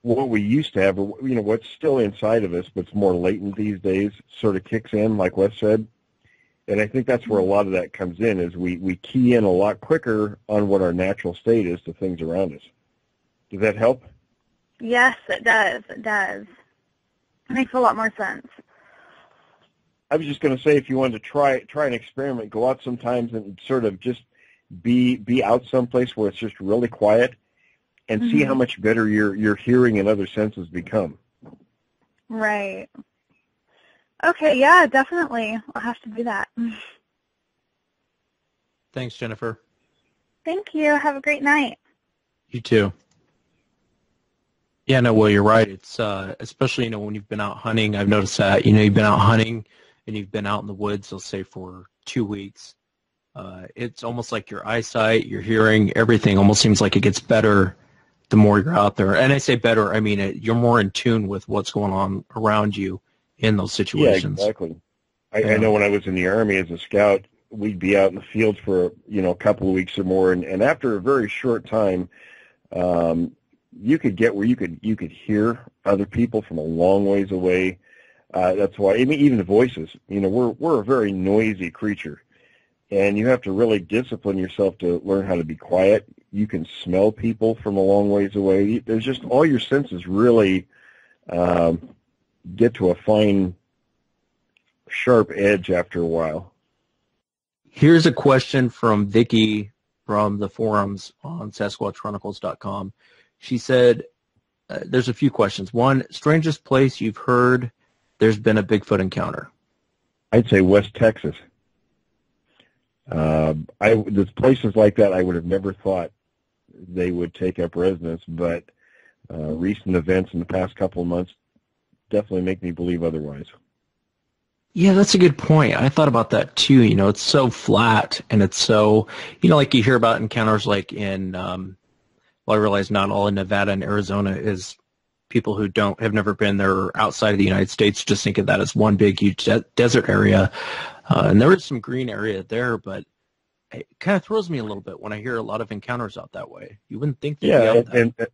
what we used to have, what's still inside of us, but it's more latent these days, sort of kicks in, like Wes said. And I think that's where a lot of that comes in, is we key in a lot quicker on what our natural state is to things around us. Does that help? Yes, it does. It does. It makes a lot more sense. I was just going to say, if you wanted to try an experiment, go out sometimes and sort of just be out someplace where it's just really quiet, and see how much better your hearing and other senses become. Right. Okay, yeah, definitely. I'll have to do that. Thanks, Jennifer. Thank you. Have a great night. You too. Yeah, no, well, you're right. It's especially, when you've been out hunting, I've noticed that, you've been out hunting and you've been out in the woods, let's say for 2 weeks. It's almost like your eyesight, your hearing, everything almost seems like it gets better the more you're out there. And I say better, I mean, you're more in tune with what's going on around you in those situations. Yeah, exactly. I know when I was in the Army as a scout, we'd be out in the field for, a couple of weeks or more. And after a very short time, you could get where you could hear other people from a long ways away. That's why, even the voices, we're a very noisy creature. And you have to really discipline yourself to learn how to be quiet. You can smell people from a long ways away. There's just all your senses really get to a fine, sharp edge after a while. Here's a question from Vicky from the forums on SasquatchChronicles.com. She said, there's a few questions. One, strangest place you've heard there's been a Bigfoot encounter? I'd say West Texas. There's places like that I would have never thought they would take up residence, but recent events in the past couple of months definitely make me believe otherwise. Yeah, that's a good point. I thought about that too. It's so flat, and it's so, like you hear about encounters like in, I realize not all in Nevada and Arizona is people who have never been there outside of the United States just think of that as one big, huge desert area. And there is some green area there, but it kind of throws me a little bit when I hear a lot of encounters out that way. You wouldn't think they'd be out there.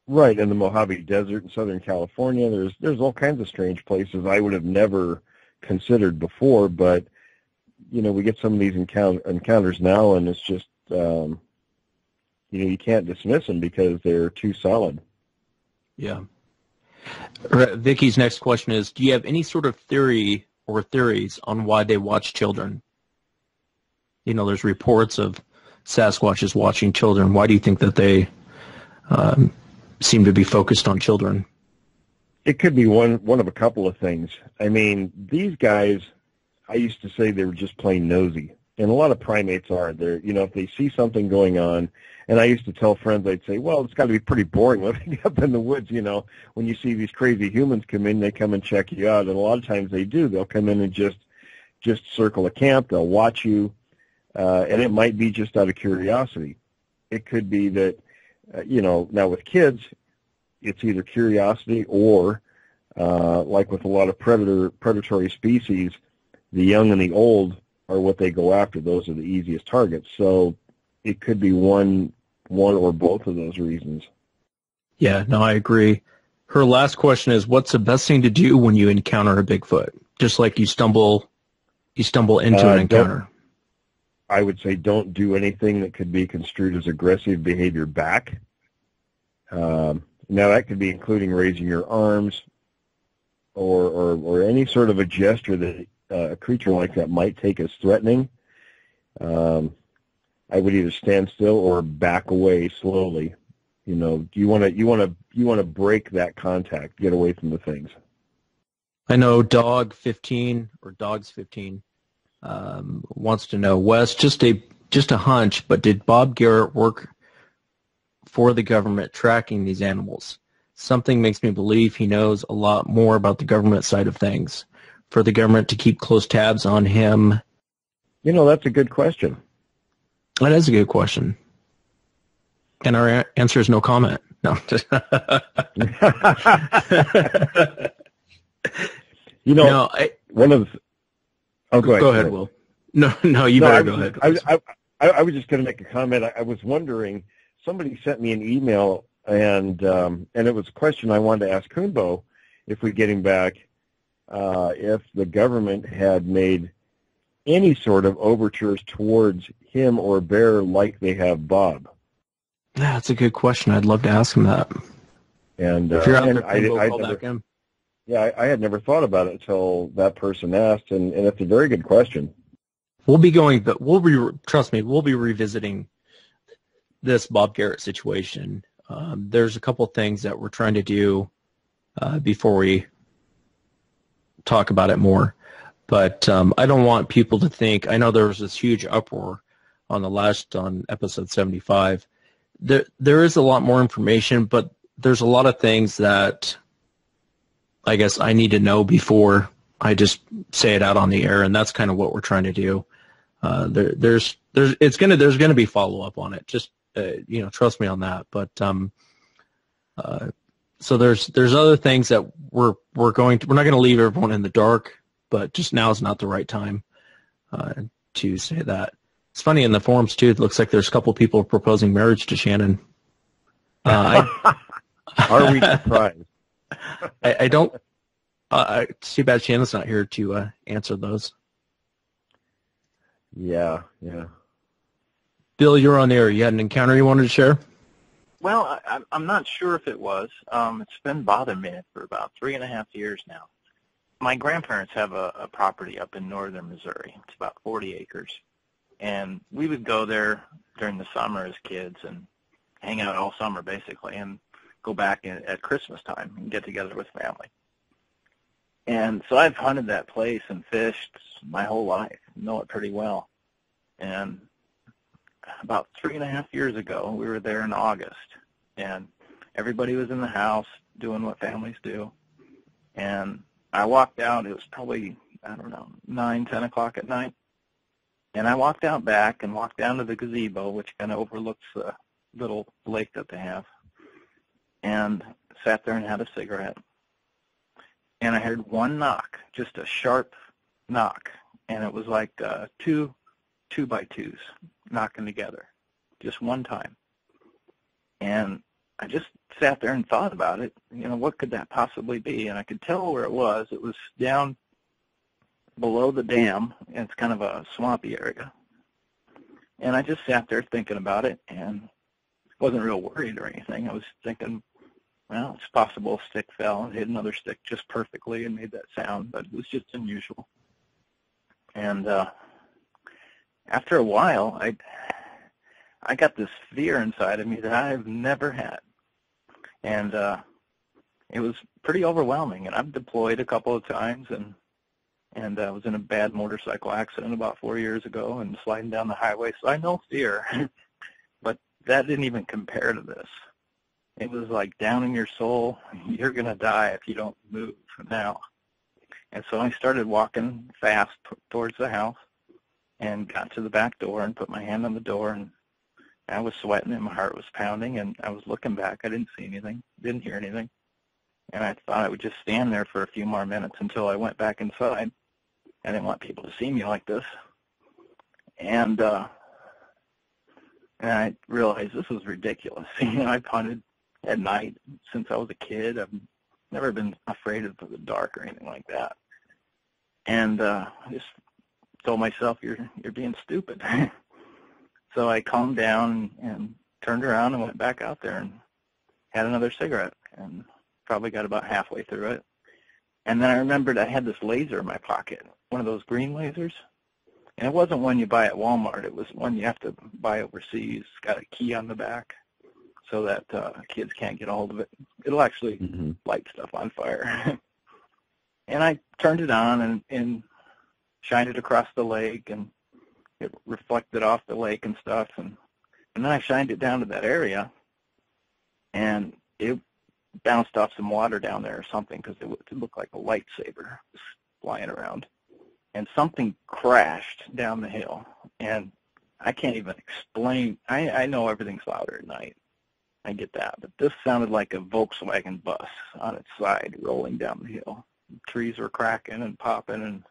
Right, in the Mojave Desert in Southern California, there's all kinds of strange places I would have never considered before, but, we get some of these encounters now, and it's just, you can't dismiss them because they're too solid. Yeah. Vicky's next question is, do you have any sort of theory or theories on why they watch children? There's reports of Sasquatches watching children. Why do you think that they seem to be focused on children? It could be one of a couple of things. I mean, these guys, I used to say they were just plain nosy. And a lot of primates are. They're, if they see something going on, and I used to tell friends, I'd say, well, it's got to be pretty boring living up in the woods, when you see these crazy humans come in, they come and check you out. And a lot of times they do. They'll come in and just circle a camp. They'll watch you. And it might be just out of curiosity. It could be that, now with kids, it's either curiosity or, like with a lot of predatory species, the young and the old are what they go after. Those are the easiest targets. So it could be one or both of those reasons. Yeah, no, I agree. Her last question is, what's the best thing to do when you encounter a Bigfoot? Just like you stumble into an encounter. I would say don't do anything that could be construed as aggressive behavior back. Now, that could be including raising your arms or any sort of a gesture that a creature like that might take as threatening. I would either stand still or back away slowly. You want to break that contact, get away from the things. I know Dogs 15 wants to know, Wes, just a hunch, but did Bob Garrett work for the government tracking these animals? Something makes me believe he knows a lot more about the government side of things. For the government to keep close tabs on him. That's a good question. That is a good question. And our answer is no comment. No. No, one of the... Oh, go ahead, Will. No, you better go ahead. I was just going to make a comment. I was wondering, somebody sent me an email, and it was a question I wanted to ask Kunbo, if we get him back, if the government had made any sort of overtures towards him or Bear like they have Bob. Yeah, that's a good question. I'd love to ask him that. And if you're out there, call back in. Yeah, I had never thought about it until that person asked, and it's a very good question. We'll be trust me, we'll be revisiting this Bob Garrett situation. There's a couple things that we're trying to do before we talk about it more. But I don't want people to think, I know there was this huge uproar on episode 75. There is a lot more information, but there's a lot of things that I guess I need to know before I just say it out on the air, and that's kind of what we're trying to do. There's going to be follow up on it. Just trust me on that. But so there's other things that we're not going to leave everyone in the dark, but just now is not the right time to say that. It's funny in the forums too. It looks like there's a couple people proposing marriage to Shannon. Are we surprised? I don't. It's too bad Shannon's not here to answer those. Yeah. Bill, you're on air. You had an encounter you wanted to share? Well, I'm not sure if it was. It's been bothering me for about 3.5 years now. My grandparents have a property up in northern Missouri. It's about 40 acres. And we would go there during the summer as kids and hang out all summer, basically, and go back at Christmas time and get together with family. And so I've hunted that place and fished my whole life, know it pretty well. And about 3.5 years ago, we were there in August, and everybody was in the house doing what families do. And I walked out. It was probably, 9, 10 o'clock at night. And I walked out back and walked down to the gazebo, which kind of overlooks the little lake that they have, and sat there and had a cigarette. And I heard one knock, just a sharp knock, and it was like 2 2x2s knocking together, just one time. And I just sat there and thought about it. What could that possibly be? And I could tell where it was. It was down below the dam, and it's kind of a swampy area. And I just sat there thinking about it, and wasn't real worried or anything. I was thinking, well, it's possible a stick fell and hit another stick just perfectly and made that sound, but it was just unusual. And after a while, I got this fear inside of me that I've never had. And it was pretty overwhelming. And I've deployed a couple of times, and I was in a bad motorcycle accident about 4 years ago and sliding down the highway. So I know fear, but that didn't even compare to this. It was like down in your soul, you're going to die if you don't move now. And so I started walking fast towards the house and got to the back door and put my hand on the door, and I was sweating and my heart was pounding, and I was looking back. I didn't see anything, didn't hear anything. And I thought I would just stand there for a few more minutes until I went back inside. I didn't want people to see me like this. And I realized this was ridiculous. I've hunted at night since I was a kid. I've never been afraid of the dark or anything like that. And I just told myself, you're being stupid. So I calmed down and turned around and went back out there and had another cigarette, and probably got about halfway through it. And then I remembered I had this laser in my pocket, one of those green lasers. And it wasn't one you buy at Walmart. It was one you have to buy overseas. It's got a key on the back so that kids can't get a hold of it. It'll actually light stuff on fire. And I turned it on, and shined it across the lake, and it reflected off the lake and stuff. And then I shined it down to that area, and it bounced off some water down there or something, because it looked like a lightsaber flying around. And something crashed down the hill, and I can't even explain. I know everything's louder at night. I get that. But this sounded like a Volkswagen bus on its side rolling down the hill. Trees were cracking and popping,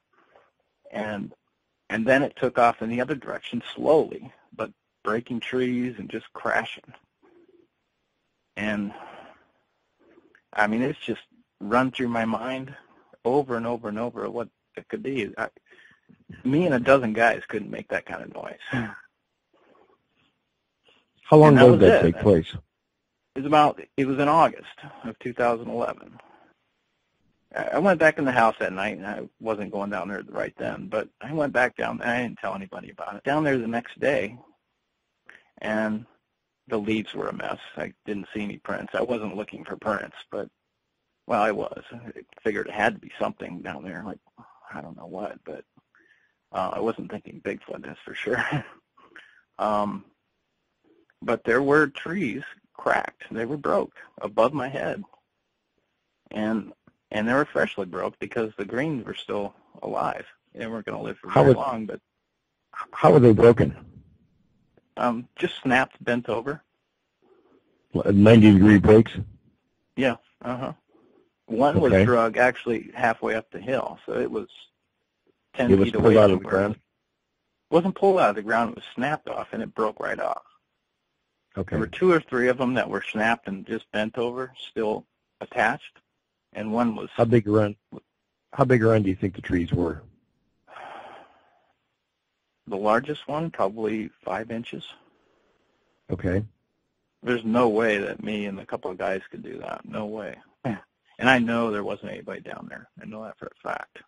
and then it took off in the other direction slowly, but breaking trees and just crashing. And, I mean, it's just run through my mind over and over and over what it could be. Me and a dozen guys couldn't make that kind of noise. How long And did that take place? It was in August of 2011. I went back in the house that night, and I wasn't going down there right then, but I went back down, and I didn't tell anybody about it. Down there the next day, and the leaves were a mess. I didn't see any prints. I wasn't looking for prints, but, well, I was. I figured it had to be something down there, like, I don't know what, but I wasn't thinking Bigfoot, that's for sure. But there were trees cracked. They were broke above my head. And they were freshly broke because the greens were still alive. They weren't going to live for very long. But how were they broken? Just snapped, bent over. 90-degree breaks? Yeah, One was drug actually halfway up the hill, so it was 10 feet away. It was pulled out of the ground? It wasn't pulled out of the ground. It was snapped off, and it broke right off. Okay. There were 2 or 3 of them that were snapped and just bent over, still attached, and one was... How big around do you think the trees were? The largest one, probably 5 inches. Okay. There's no way that me and a couple of guys could do that. No way. And I know there wasn't anybody down there. I know that for a fact.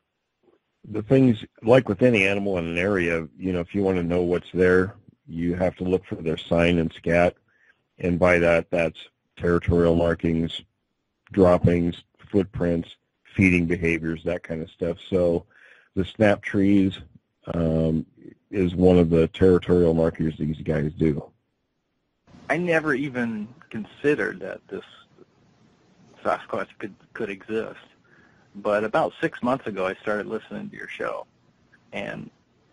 The things, like with any animal in an area, if you want to know what's there, you have to look for their sign and scat. And by that, that's territorial markings, droppings, footprints, feeding behaviors, that kind of stuff. So the snap trees is one of the territorial markers these guys do. I never even considered that this Sasquatch could exist. But about 6 months ago, I started listening to your show. And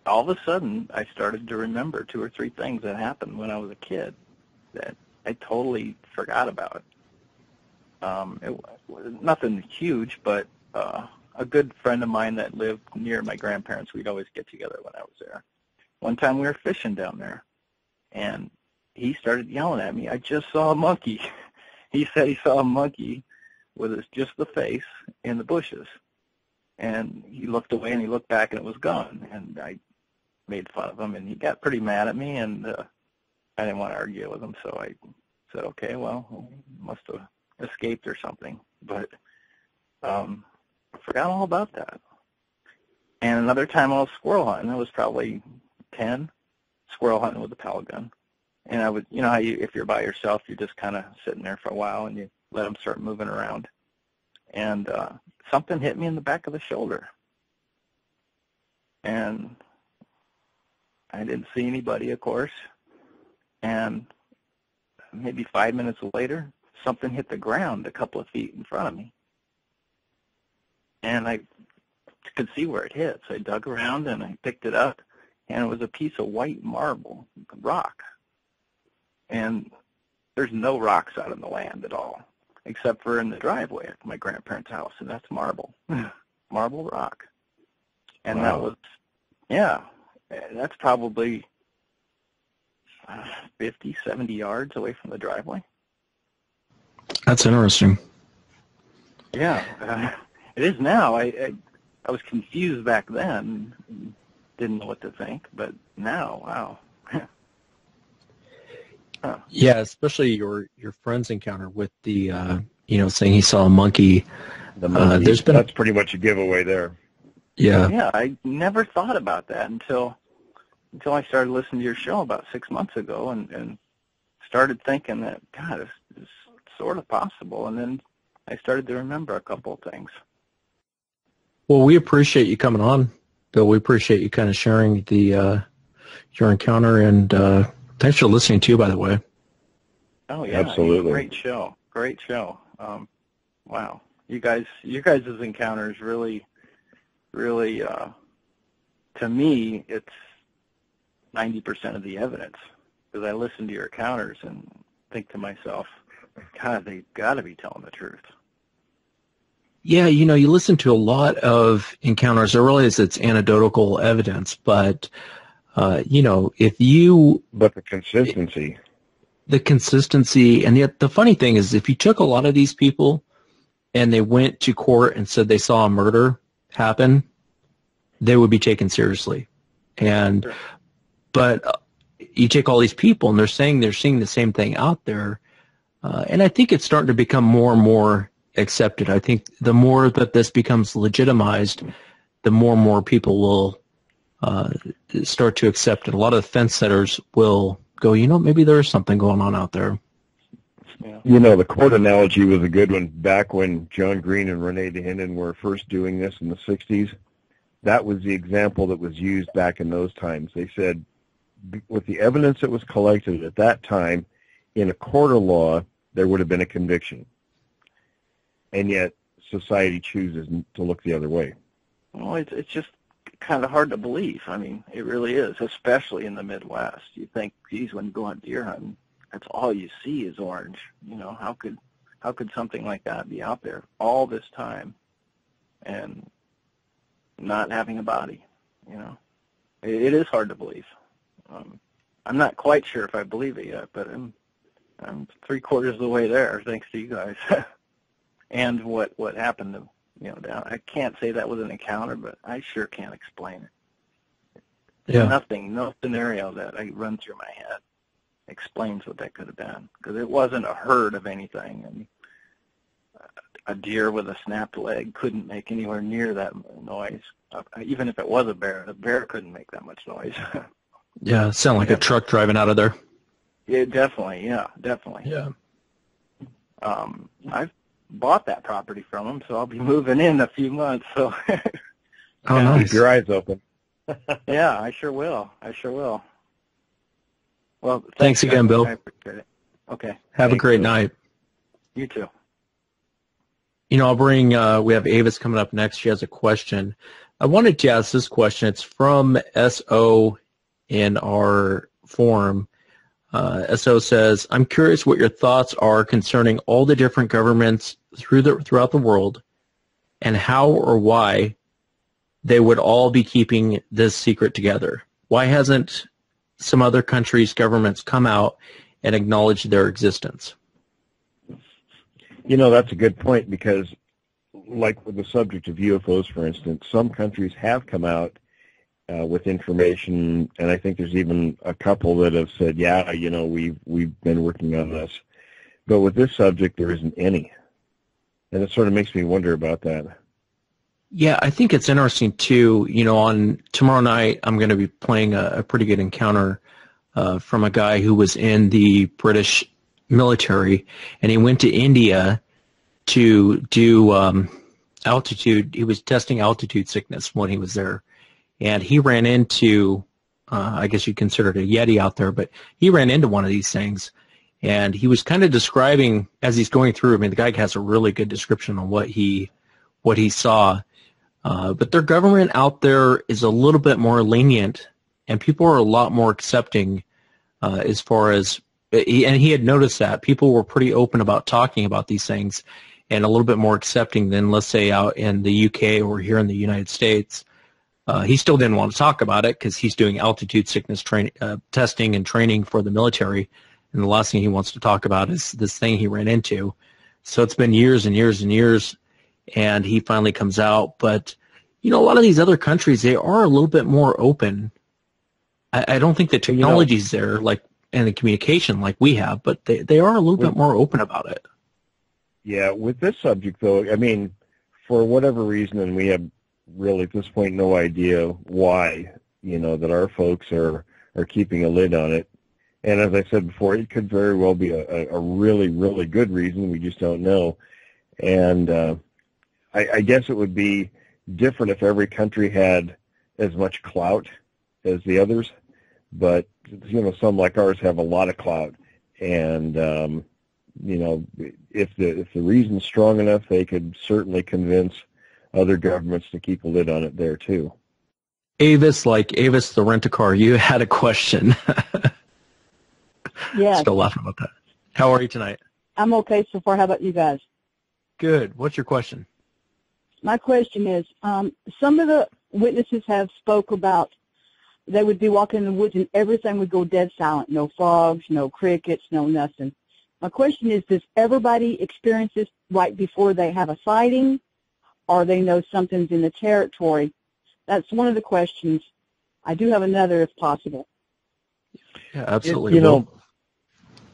all of a sudden, I started to remember 2 or 3 things that happened when I was a kid that I totally forgot about. It was nothing huge, but a good friend of mine that lived near my grandparents, we'd always get together when I was there. One time we were fishing down there, and he started yelling at me, "I just saw a monkey." He said he saw a monkey with just the face in the bushes. And he looked away and he looked back and it was gone. And I made fun of him, and he got pretty mad at me, and I didn't want to argue with him, so I said, okay, well, he must have escaped or something. But I forgot all about that. And another time I was squirrel hunting. I was probably 10, squirrel hunting with a pellet gun. And I would, how if you're by yourself, you're just kind of sitting there for a while, and you let them start moving around. And something hit me in the back of the shoulder. And I didn't see anybody, of course. And maybe 5 minutes later, something hit the ground a couple of feet in front of me. And I could see where it hit. So I dug around and I picked it up, and it was a piece of white marble, rock. And there's no rocks out in the land at all, except for in the driveway at my grandparents' house, and that's marble, marble rock. And wow. That was, yeah, that's probably 50, 70 yards away from the driveway. That's interesting. Yeah, it is now. I was confused back then, didn't know what to think, but now, wow. Huh. Yeah, especially your friend's encounter with the, saying he saw a monkey. The monkey. That's pretty much a giveaway there. Yeah. Yeah, I never thought about that until I started listening to your show about 6 months ago, and started thinking that, God, this is sort of possible. And then I started to remember a couple of things. Well, we appreciate you coming on Bill, we appreciate you kind of sharing the your encounter, and thanks for listening too, by the way. Oh yeah, Absolutely. Great show. Wow, you guys' encounters really, to me, it's 90% of the evidence, because I listen to your encounters and think to myself, God, they got to be telling the truth. Yeah, you know, you listen to a lot of encounters. I realize it's anecdotal evidence, but you know, But the consistency. And yet the funny thing is, if you took a lot of these people and they went to court and said they saw a murder happen, they would be taken seriously. And Sure. but you take all these people and they're saying they're seeing the same thing out there, and I think it's starting to become more and more accepted. I think the more that this becomes legitimized, the more and more people will start to accept it. A lot of the fence setters will go, you know, maybe there is something going on out there. Yeah. You know, the court analogy was a good one back when John Green and Renee DeHinden were first doing this in the 60s. That was the example that was used back in those times. They said, with the evidence that was collected at that time, in a court of law, there would have been a conviction. And yet, society chooses to look the other way. Well, it's just kind of hard to believe. I mean, it really is, especially in the Midwest. You think, geez, when you go out deer hunting, that's all you see is orange. You know, how could something like that be out there all this time and not having a body? You know, it is hard to believe. I'm not quite sure if I believe it yet, but I'm 3/4 of the way there, thanks to you guys. And what happened to, you know, down. I can't say that was an encounter, but I sure can't explain it. Yeah. Nothing, no scenario that I run through my head explains what that could have been, because it wasn't a herd of anything, and a deer with a snapped leg couldn't make anywhere near that noise. Even if it was a bear couldn't make that much noise. Yeah, sound like a truck driving out of there. Yeah, definitely. Yeah, definitely. Yeah. I've bought that property from them, so I'll be moving in a few months. So. Oh, nice. Keep your eyes open. Yeah, I sure will. Well, Thanks again, Bill. I appreciate it. Okay. Have a great night. You too. You know, I'll bring, we have Avis coming up next. She has a question. I wanted to ask this question. It's from SO in our forum. SO says, I'm curious what your thoughts are concerning all the different governments throughout the world and how or why they would all be keeping this secret together. Why hasn't some other countries' governments come out and acknowledge their existence? You know, that's a good point, because like with the subject of UFOs, for instance, some countries have come out with information, and I think there's even a couple that have said, yeah, you know, we've been working on this. But with this subject, there isn't any. And it sort of makes me wonder about that. Yeah, I think it's interesting, too. You know, on tomorrow night, I'm going to be playing a pretty good encounter from a guy who was in the British military, and he went to India to do altitude. He was testing altitude sickness when he was there. And he ran into, I guess you'd consider it a Yeti out there, but he ran into one of these things. And he was kind of describing, as he's going through, I mean, the guy has a really good description on what he saw. But their government out there is a little bit more lenient, and people are a lot more accepting as far as, and he had noticed that people were pretty open about talking about these things and a little bit more accepting than, let's say, out in the UK or here in the United States. He still didn't want to talk about it because he's doing altitude sickness testing and training for the military, and the last thing he wants to talk about is this thing he ran into. So it's been years and years and years, and he finally comes out. But, you know, a lot of these other countries, they are a little bit more open. I don't think the technology's there, like, and the communication like we have, but they are a little bit more open about it. Yeah, with this subject, though, I mean, for whatever reason, and we have really at this point no idea why, you know, that our folks are keeping a lid on it. And as I said before, it could very well be a really, really good reason. We just don't know. And I guess it would be different if every country had as much clout as the others, but some like ours have a lot of clout, and if the reason's strong enough, they could certainly convince other governments to keep a lid on it there too. Avis the rent-a-car, you had a question. Yeah. Still laughing about that. How are you tonight? I'm okay so far. How about you guys? Good. What's your question? My question is, some of the witnesses have spoke about they would be walking in the woods and everything would go dead silent. No frogs, no crickets, no nothing. My question is, does everybody experience this right before they have a sighting, or they know something's in the territory? That's one of the questions. I do have another if possible. Yeah, absolutely.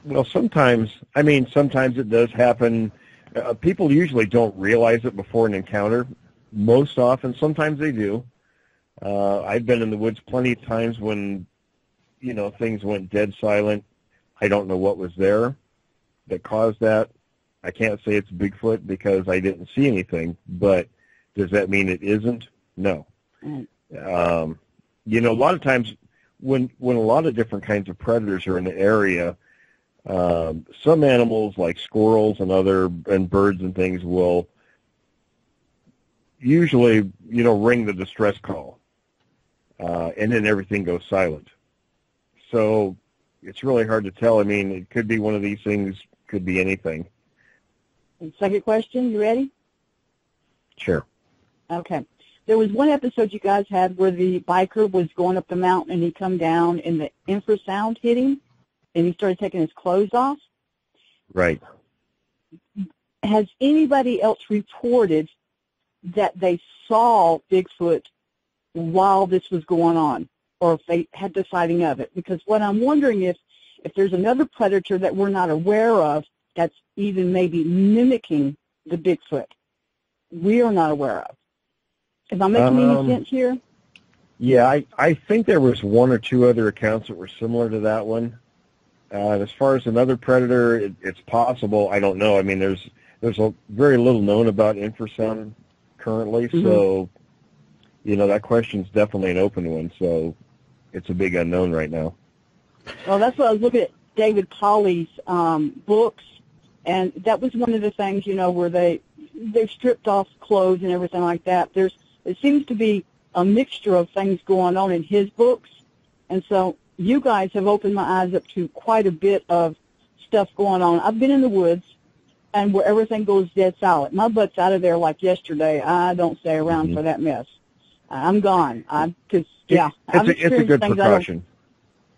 Well, sometimes it does happen. People usually don't realize it before an encounter. Most often, sometimes they do. I've been in the woods plenty of times when, things went dead silent. I don't know what was there that caused that. I can't say it's Bigfoot because I didn't see anything, but does that mean it isn't? No. A lot of times when a lot of different kinds of predators are in the area, some animals like squirrels and birds and things will usually, ring the distress call, and then everything goes silent. So it's really hard to tell. I mean, it could be one of these things, could be anything. Second question, you ready? Sure. Okay. There was one episode you guys had where the biker was going up the mountain and he come down and the infrasound hit him and he started taking his clothes off. Right. Has anybody else reported that they saw Bigfoot while this was going on, or if they had the sighting of it? Because what I'm wondering is if there's another predator that we're not aware of that's even maybe mimicking the Bigfoot we are not aware of. Am I making any sense here? Yeah, I think there was one or two other accounts that were similar to that one. As far as another predator, it's possible. I don't know. I mean, there's very little known about infrasound currently, so that question's definitely an open one. So it's a big unknown right now. Well, that's what I was looking at David Polly's books, and that was one of the things, where they've stripped off clothes and everything like that. There seems to be a mixture of things going on in his books, and so you guys have opened my eyes up to quite a bit of stuff going on. I've been in the woods, and where everything goes dead silent. My butt's out of there like yesterday. I don't stay around for that mess. I'm gone. It's a good precaution.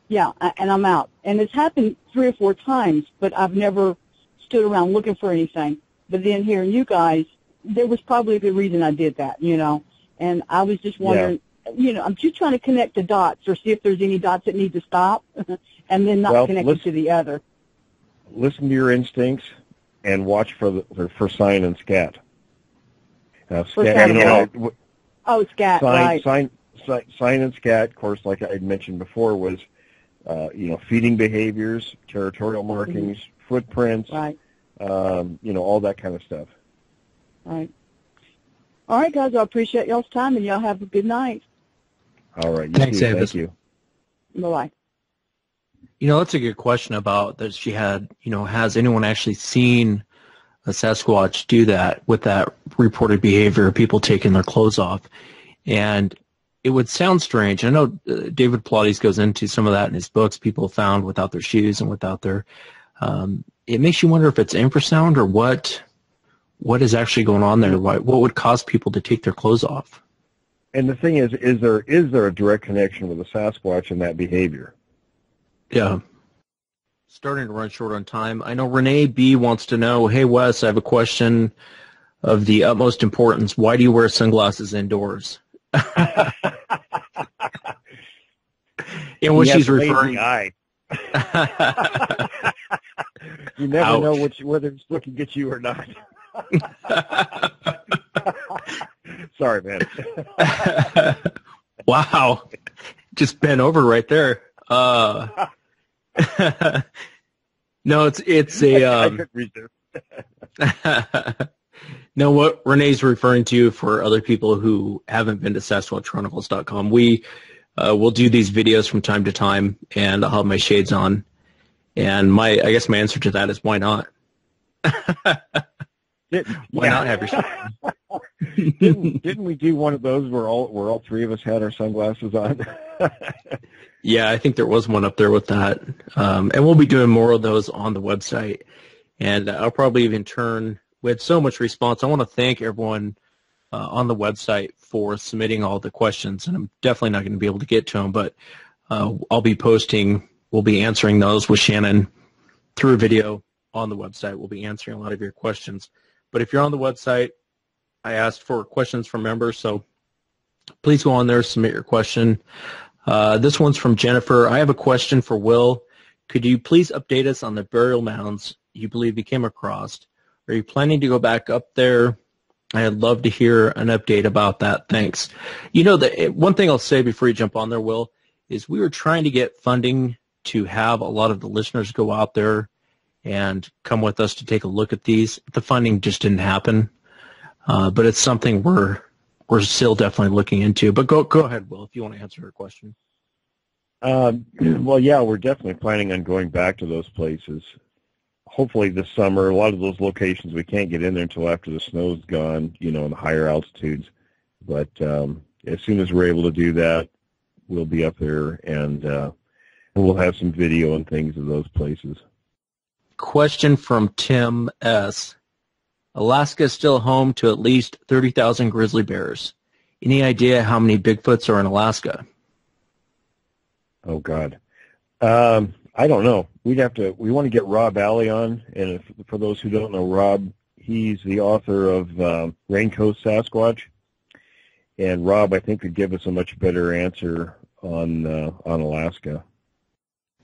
Yeah, and I'm out. And it's happened 3 or 4 times, but I've never stood around looking for anything. But then hearing you guys, there was probably a good reason I did that, And I was just wondering, I'm just trying to connect the dots or see if there's any dots that need to stop and then not connect to the other. Listen to your instincts and watch for sign and scat. Scat, sign, right. Sign and scat, of course, like I had mentioned before, was, feeding behaviors, territorial markings, footprints, right. All that kind of stuff. Right. All right, guys, I appreciate y'all's time, and y'all have a good night. All right. Thanks, Thank you. Bye-bye. That's a good question about that she had, has anyone actually seen a Sasquatch do that with that reported behavior, people taking their clothes off? And it would sound strange. I know David Pilates goes into some of that in his books, people found without their shoes and without their, it makes you wonder if it's infrasound or what is actually going on there. What would cause people to take their clothes off? And the thing is there a direct connection with the Sasquatch and that behavior? Yeah. Starting to run short on time. I know Renee B. wants to know, hey, Wes, I have a question of the utmost importance. Why do you wear sunglasses indoors? And what she's referring to. You never know whether it's looking at you or not. Sorry, man. Wow. Just bent over right there. No, it's a No, what Renee's referring to for other people who haven't been to SasquatchChronicles.com, we will do these videos from time to time, and I'll have my shades on. And I guess my answer to that is why not? Why not have your shades on? Didn't we do one of those where all three of us had our sunglasses on? Yeah, I think there was one up there with that. And we'll be doing more of those on the website. And I'll probably even we had so much response. I want to thank everyone on the website for submitting all the questions. And I'm definitely not going to be able to get to them, but we'll be answering those with Shannon through a video on the website. We'll be answering a lot of your questions. But if you're on the website, I asked for questions from members, so please go on there, submit your question. This one's from Jennifer. I have a question for Will. Could you please update us on the burial mounds you believe you came across? Are you planning to go back up there? I'd love to hear an update about that. Thanks. One thing I'll say before you jump on there, Will, is we were trying to get funding to have a lot of the listeners go out there and come with us to take a look at these. The funding just didn't happen, but it's something we're still definitely looking into. But go ahead, Will, if you want to answer her question. Well, yeah, we're definitely planning on going back to those places. Hopefully this summer. A lot of those locations we can't get in there until after the snow's gone, in the higher altitudes. But as soon as we're able to do that, we'll be up there, and we'll have some video and things of those places. Question from Tim S. Alaska is still home to at least 30,000 grizzly bears. Any idea how many Bigfoots are in Alaska? Oh, God. I don't know. We want to get Rob Alley on, and for those who don't know Rob, he's the author of Rain Coast Sasquatch, and Rob, I think, could give us a much better answer on Alaska.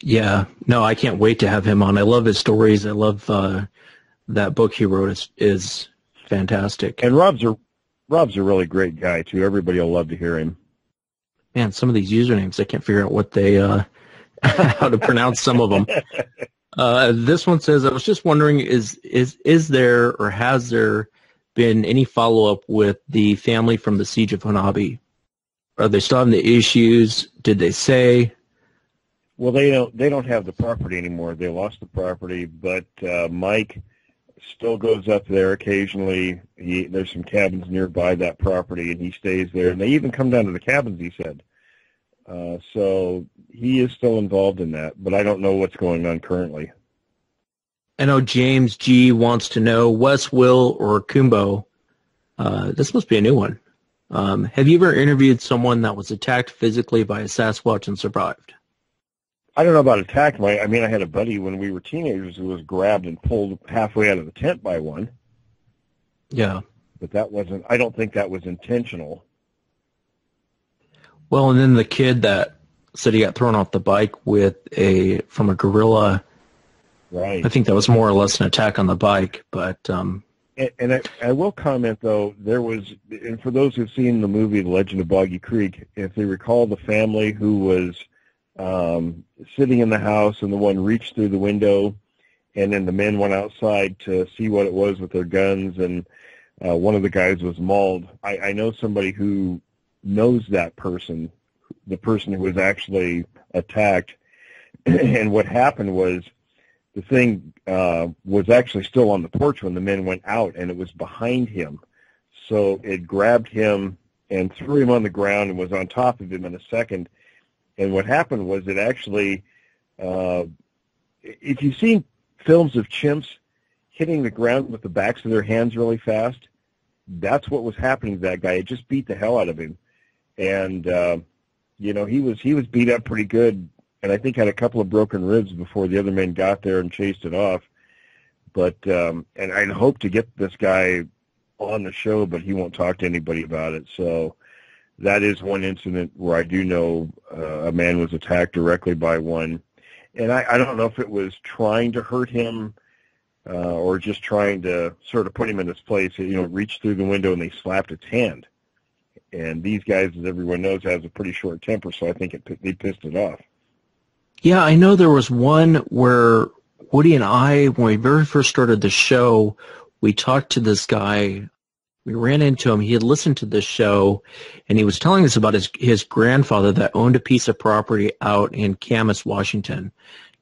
Yeah, no, I can't wait to have him on. I love his stories. I love that book he wrote is fantastic. And Rob's a really great guy too. Everybody will love to hear him. Man, some of these usernames, I can't figure out what they how to pronounce some of them. This one says, I was just wondering, is there or has there been any follow-up with the family from the Siege of Hanabi? Are they still having the issues? Did they say? Well, they don't have the property anymore. They lost the property, but Mike still goes up there occasionally. There's some cabins nearby that property, and he stays there. And they even come down to the cabins, he said. So he is still involved in that, but I don't know what's going on currently. I know James G. wants to know, Wes, Will, or Kumbo, this must be a new one. Have you ever interviewed someone that was attacked physically by a Sasquatch and survived? I don't know about attacked. I had a buddy when we were teenagers who was grabbed and pulled halfway out of the tent by one. Yeah. But I don't think that was intentional. Well, and then the kid that said he got thrown off the bike from a gorilla. Right. I think that was more or less an attack on the bike, but... And I will comment, though, and for those who've seen the movie The Legend of Boggy Creek, if they recall the family who was sitting in the house and the one reached through the window, and then the men went outside to see what it was with their guns, and one of the guys was mauled. I know somebody who knows that person, the person who was actually attacked, and what happened was the thing was actually still on the porch when the men went out, and it was behind him. So it grabbed him and threw him on the ground and was on top of him in a second. And what happened was it actually, if you've seen films of chimps hitting the ground with the backs of their hands really fast, that's what was happening to that guy. It just beat the hell out of him. And, he was beat up pretty good, and I think had a couple of broken ribs before the other men got there and chased it off. But, and I'd hope to get this guy on the show, but he won't talk to anybody about it. So that is one incident where I do know a man was attacked directly by one. And I don't know if it was trying to hurt him or just trying to sort of put him in his place. Reached through the window and they slapped its hand. And these guys, as everyone knows, has a pretty short temper, so I think they pissed it off. Yeah, I know there was one where Woody and I, when we very first started the show, we talked to this guy We ran into him. He had listened to this show, and he was telling us about his grandfather that owned a piece of property out in Camas, Washington.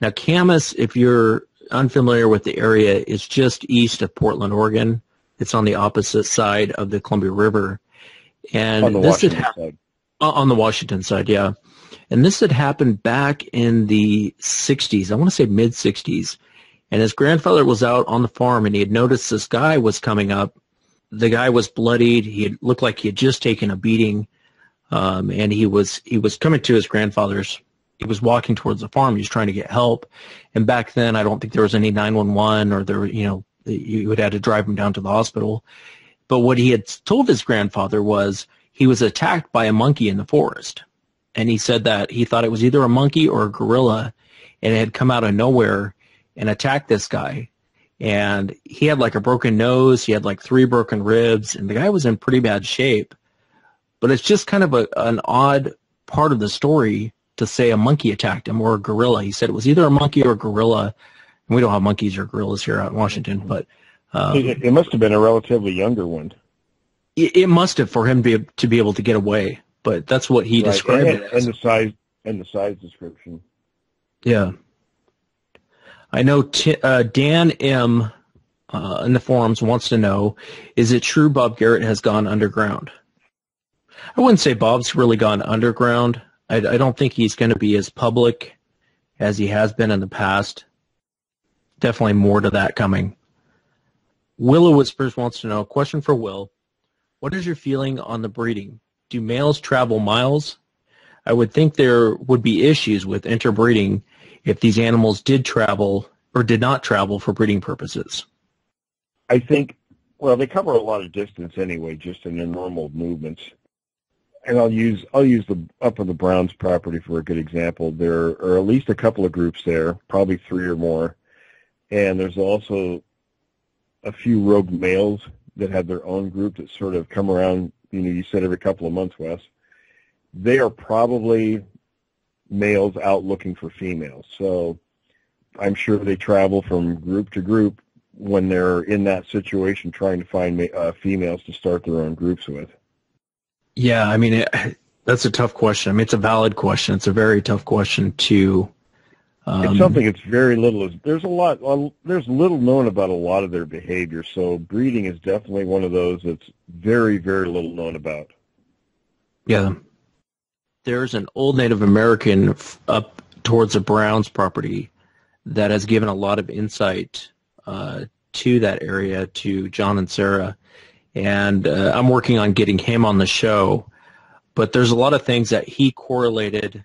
Now, Camas, if you're unfamiliar with the area, is just east of Portland, Oregon. It's on the opposite side of the Columbia River. And On the Washington side. On the Washington side, yeah. And this had happened back in the 60s. I want to say mid-60s. And his grandfather was out on the farm, and he had noticed this guy was coming up. The guy was bloodied. He looked like he had just taken a beating, and he was coming to his grandfather's. He was walking towards the farm. He was trying to get help. And back then, I don't think there was any 911 or there, you would have to drive him down to the hospital. But what he had told his grandfather was he was attacked by a monkey in the forest. And he said that he thought it was either a monkey or a gorilla, and it had come out of nowhere and attacked this guy. And he had like a broken nose. He had like 3 broken ribs, and the guy was in pretty bad shape. But it's just kind of an odd part of the story to say a monkey attacked him or a gorilla. He said it was either a monkey or a gorilla. And we don't have monkeys or gorillas here out in Washington, but it must have been a relatively younger one. It must have, for him to be able to get away. But that's what he described it as. And the size description. Yeah. I know Dan M. In the forums wants to know, is it true Bob Garrett has gone underground? I wouldn't say Bob's really gone underground. I don't think he's going to be as public as he has been in the past. Definitely more to that coming. Willow Whispers wants to know, question for Will. What is your feeling on the breeding? Do males travel miles? I would think there would be issues with interbreeding if these animals did travel or did not travel for breeding purposes. I think, well, they cover a lot of distance anyway, just in their normal movements. And I'll use the up on the Browns property for a good example. There are at least a couple of groups there, probably 3 or more. And there's also a few rogue males that have their own group that sort of come around, you said every couple of months, Wes. They are probably males out looking for females. So I'm sure they travel from group to group when they're in that situation trying to find females to start their own groups with. Yeah, I mean, that's a tough question. I mean, it's a valid question. It's a very tough question to... it's something that's very little. There's little known about a lot of their behavior, so breeding is definitely one of those that's very, very little known about. Yeah. There's an old Native American up towards the Browns property that has given a lot of insight to that area, to John and Sarah. And I'm working on getting him on the show. But there's a lot of things that he correlated,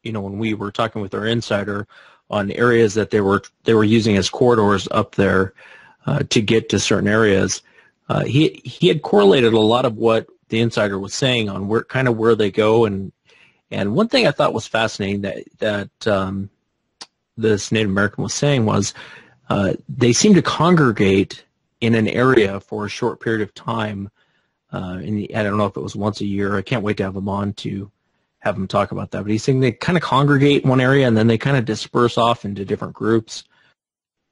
when we were talking with our insider on areas that they were using as corridors up there to get to certain areas. He had correlated a lot of what the insider was saying on where they go. And one thing I thought was fascinating that this Native American was saying was they seem to congregate in an area for a short period of time. And I don't know if it was once a year. I can't wait to have him on to have him talk about that. But he's saying they kind of congregate in one area and then they kind of disperse off into different groups.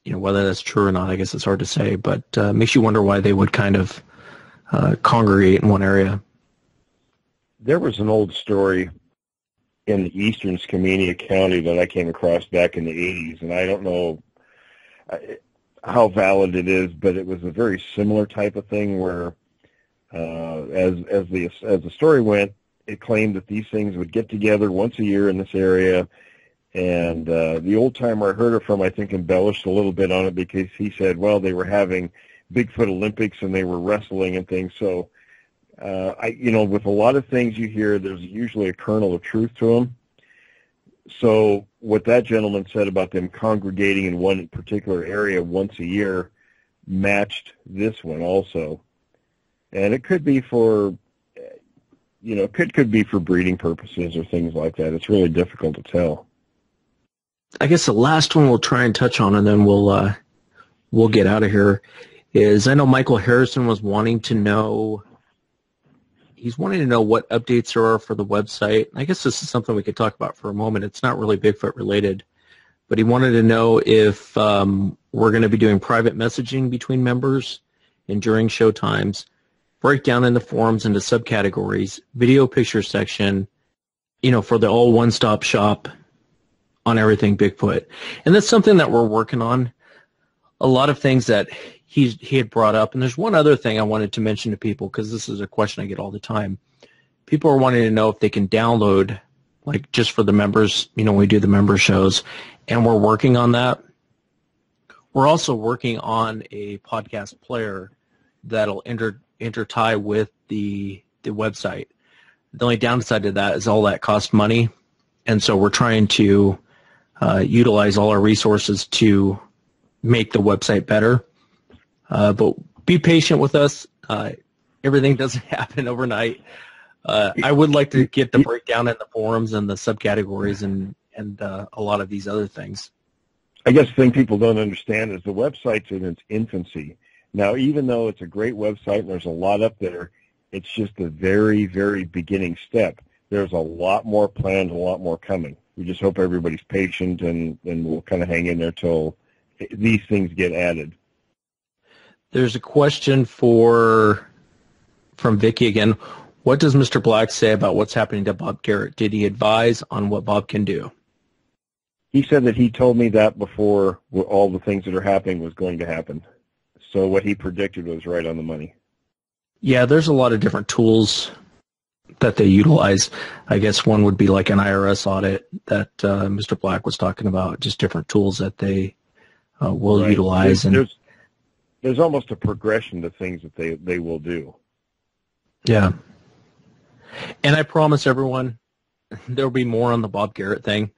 Whether that's true or not, I guess it's hard to say. But makes you wonder why they would kind of congregate in one area. There was an old story in the eastern Skamania County that I came across back in the 80s, and I don't know how valid it is, but it was a very similar type of thing where, as the story went, it claimed that these things would get together once a year in this area, and the old timer I heard it from, I think, embellished a little bit on it because he said, well, they were having Bigfoot Olympics and they were wrestling and things. So, with a lot of things you hear, there's usually a kernel of truth to them. So what that gentleman said about them congregating in one particular area once a year matched this one also. And it could be for, could be for breeding purposes or things like that. It's really difficult to tell. I guess the last one we'll try and touch on, and then we'll get out of here, is I know Michael Harrison was wanting to know what updates there are for the website. I guess this is something we could talk about for a moment. It's not really Bigfoot related, but he wanted to know if we're going to be doing private messaging between members and during show times, break down in the forums into subcategories, video picture section, for the all one-stop shop on everything Bigfoot. And that's something that we're working on. A lot of things that he had brought up. And there's one other thing I wanted to mention to people, because this is a question I get all the time. People are wanting to know if they can download, like just for the members, when we do the member shows, and we're working on that. We're also working on a podcast player that'll intertie with the website. The only downside to that is all that costs money, and so we're trying to utilize all our resources to make the website better. But be patient with us. Everything doesn't happen overnight. I would like to get the breakdown in the forums and the subcategories and a lot of these other things. I guess the thing people don't understand is the website's in its infancy. Now, even though it's a great website and there's a lot up there, it's just the very, very beginning step. There's a lot more planned, a lot more coming. We just hope everybody's patient and we'll kind of hang in there till these things get added. There's a question from Vicky again. What does Mr. Black say about what's happening to Bob Garrett? Did he advise on what Bob can do? He said that he told me that before all the things that are happening was going to happen. So what he predicted was right on the money. Yeah, there's a lot of different tools that they utilize. I guess one would be like an IRS audit that Mr. Black was talking about, just different tools that they will utilize. There's almost a progression to things that they will do. Yeah. And I promise everyone there'll be more on the Bob Garrett thing.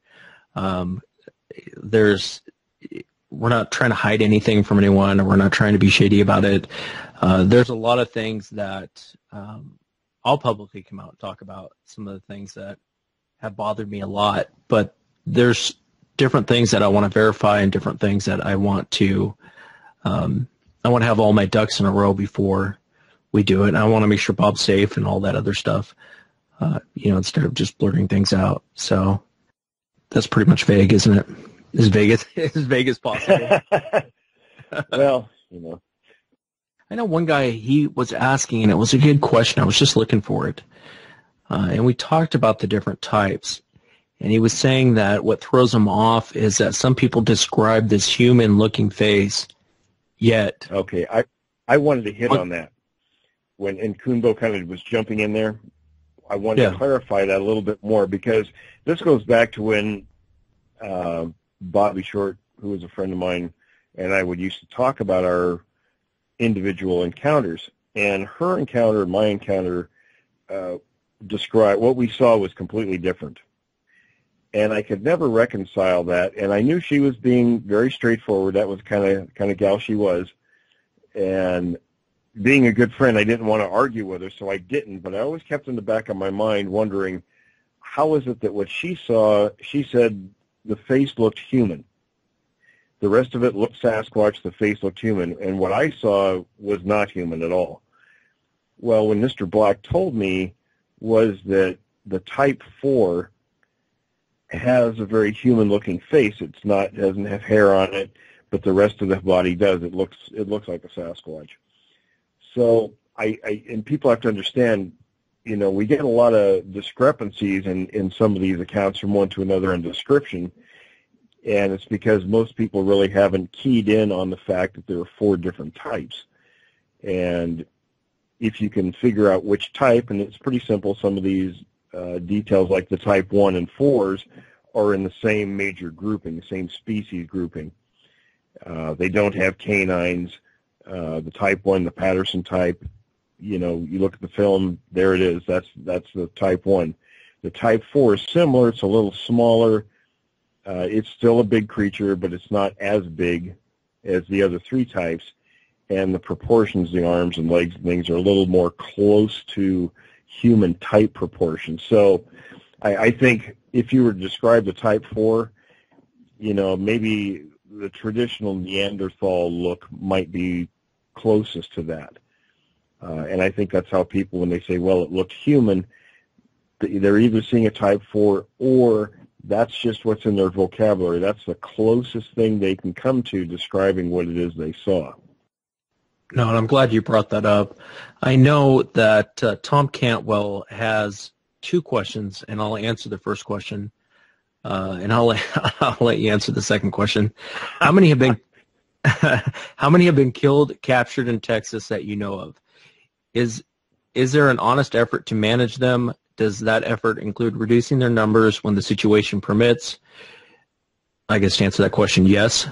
We're not trying to hide anything from anyone, or we're not trying to be shady about it. There's a lot of things that I'll publicly come out and talk about, some of the things that have bothered me a lot, but there's different things that I want to verify and different things that I want to have all my ducks in a row before we do it. And I want to make sure Bob's safe and all that other stuff, instead of just blurting things out. So that's pretty much vague, isn't it? As vague as possible. Well, I know one guy, he was asking, and it was a good question. I was just looking for it. And we talked about the different types. And he was saying that what throws him off is that some people describe this human-looking face, yet... Okay, I wanted to hit on that. When Kunbo kind of was jumping in there, I wanted to clarify that a little bit more, because this goes back to when Bobby Short, who was a friend of mine, and I would used to talk about our individual encounters. And her encounter and my encounter described what we saw was completely different. And I could never reconcile that. And I knew she was being very straightforward. That was kind of gal she was. And being a good friend, I didn't want to argue with her, so I didn't. But I always kept in the back of my mind wondering, how is it that what she saw, she said the face looked human. The rest of it looked Sasquatch, the face looked human, and what I saw was not human at all. Well, when Mr. Black told me was that the type 4 has a very human-looking face. It doesn't have hair on it, but the rest of the body does. It looks like a Sasquatch. So and people have to understand, we get a lot of discrepancies in some of these accounts from one to another in description, and it's because most people really haven't keyed in on the fact that there are 4 different types. And if you can figure out which type, and it's pretty simple, some of these details like the type 1 and 4s are in the same major grouping, the same species grouping. They don't have canines. The type 1, the Patterson type, you look at the film, there it is. That's the type 1. The type 4 is similar. It's a little smaller. It's still a big creature, but it's not as big as the other 3 types. And the proportions, the arms and legs and things are a little more close to human type proportions. So I think if you were to describe the type 4, maybe the traditional Neanderthal look might be closest to that. And I think that's how people, when they say, well, it looked human, they're either seeing a type 4 or that's just what's in their vocabulary. That's the closest thing they can come to describing what it is they saw. No, and I'm glad you brought that up. I know that Tom Cantwell has two questions, and I'll answer the first question, and I'll let you answer the second question. How many have been how many have been killed, captured in Texas that you know of? Is there an honest effort to manage them? Does that effort include reducing their numbers when the situation permits? I guess to answer that question, yes.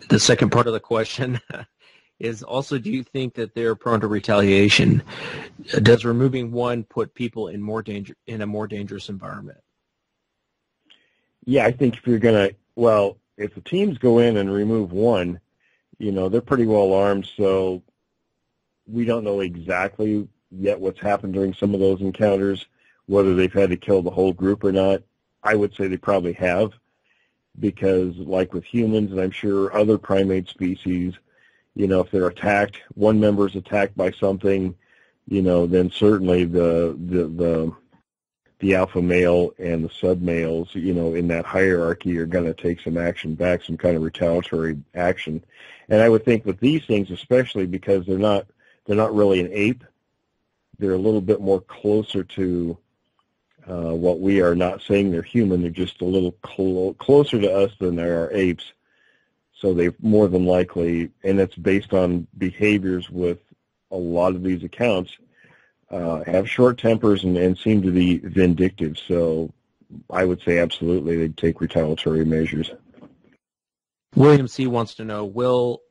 The second part of the question is also, do you think that they're prone to retaliation? Does removing one put people in a more dangerous environment? Yeah, I think if you're going to, if the teams go in and remove one, they're pretty well armed, so we don't know exactly yet what's happened during some of those encounters, whether they've had to kill the whole group or not. I would say they probably have, because like with humans, and I'm sure other primate species, if they're attacked, one member is attacked by something, then certainly the alpha male and the sub males, in that hierarchy are going to take some action back, some kind of retaliatory action. And I would think with these things, especially because they're not really an ape, they're a little bit more closer to what we are. Not saying they're human, they're just a little closer to us than there are apes. So they more than likely, and it's based on behaviors with a lot of these accounts, have short tempers and seem to be vindictive. So I would say absolutely they'd take retaliatory measures. William C. wants to know, Will,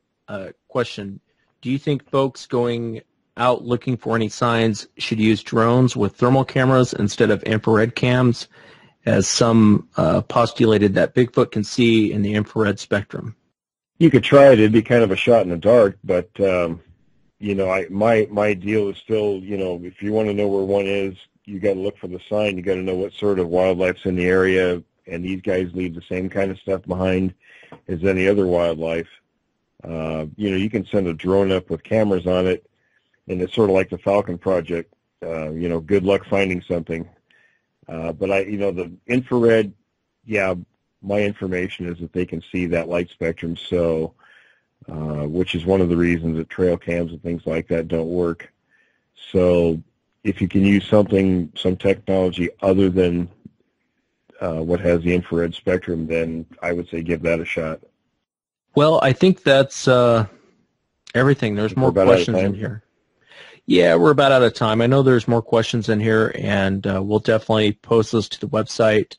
question, do you think folks going out looking for any signs should use drones with thermal cameras instead of infrared cams, as some postulated that Bigfoot can see in the infrared spectrum? You could try it. It'd be kind of a shot in the dark, but my deal is still, if you want to know where one is, you got to look for the sign. You got to know what sort of wildlife's in the area, and these guys leave the same kind of stuff behind as any other wildlife. You can send a drone up with cameras on it, and it's sort of like the Falcon Project. Good luck finding something. But the infrared, my information is that they can see that light spectrum, so which is one of the reasons that trail cams and things like that don't work. So if you can use some technology other than what has the infrared spectrum, then I would say give that a shot. Well, I think that's everything. There's more questions in here. Yeah, we're about out of time. I know there's more questions in here, and we'll definitely post those to the website,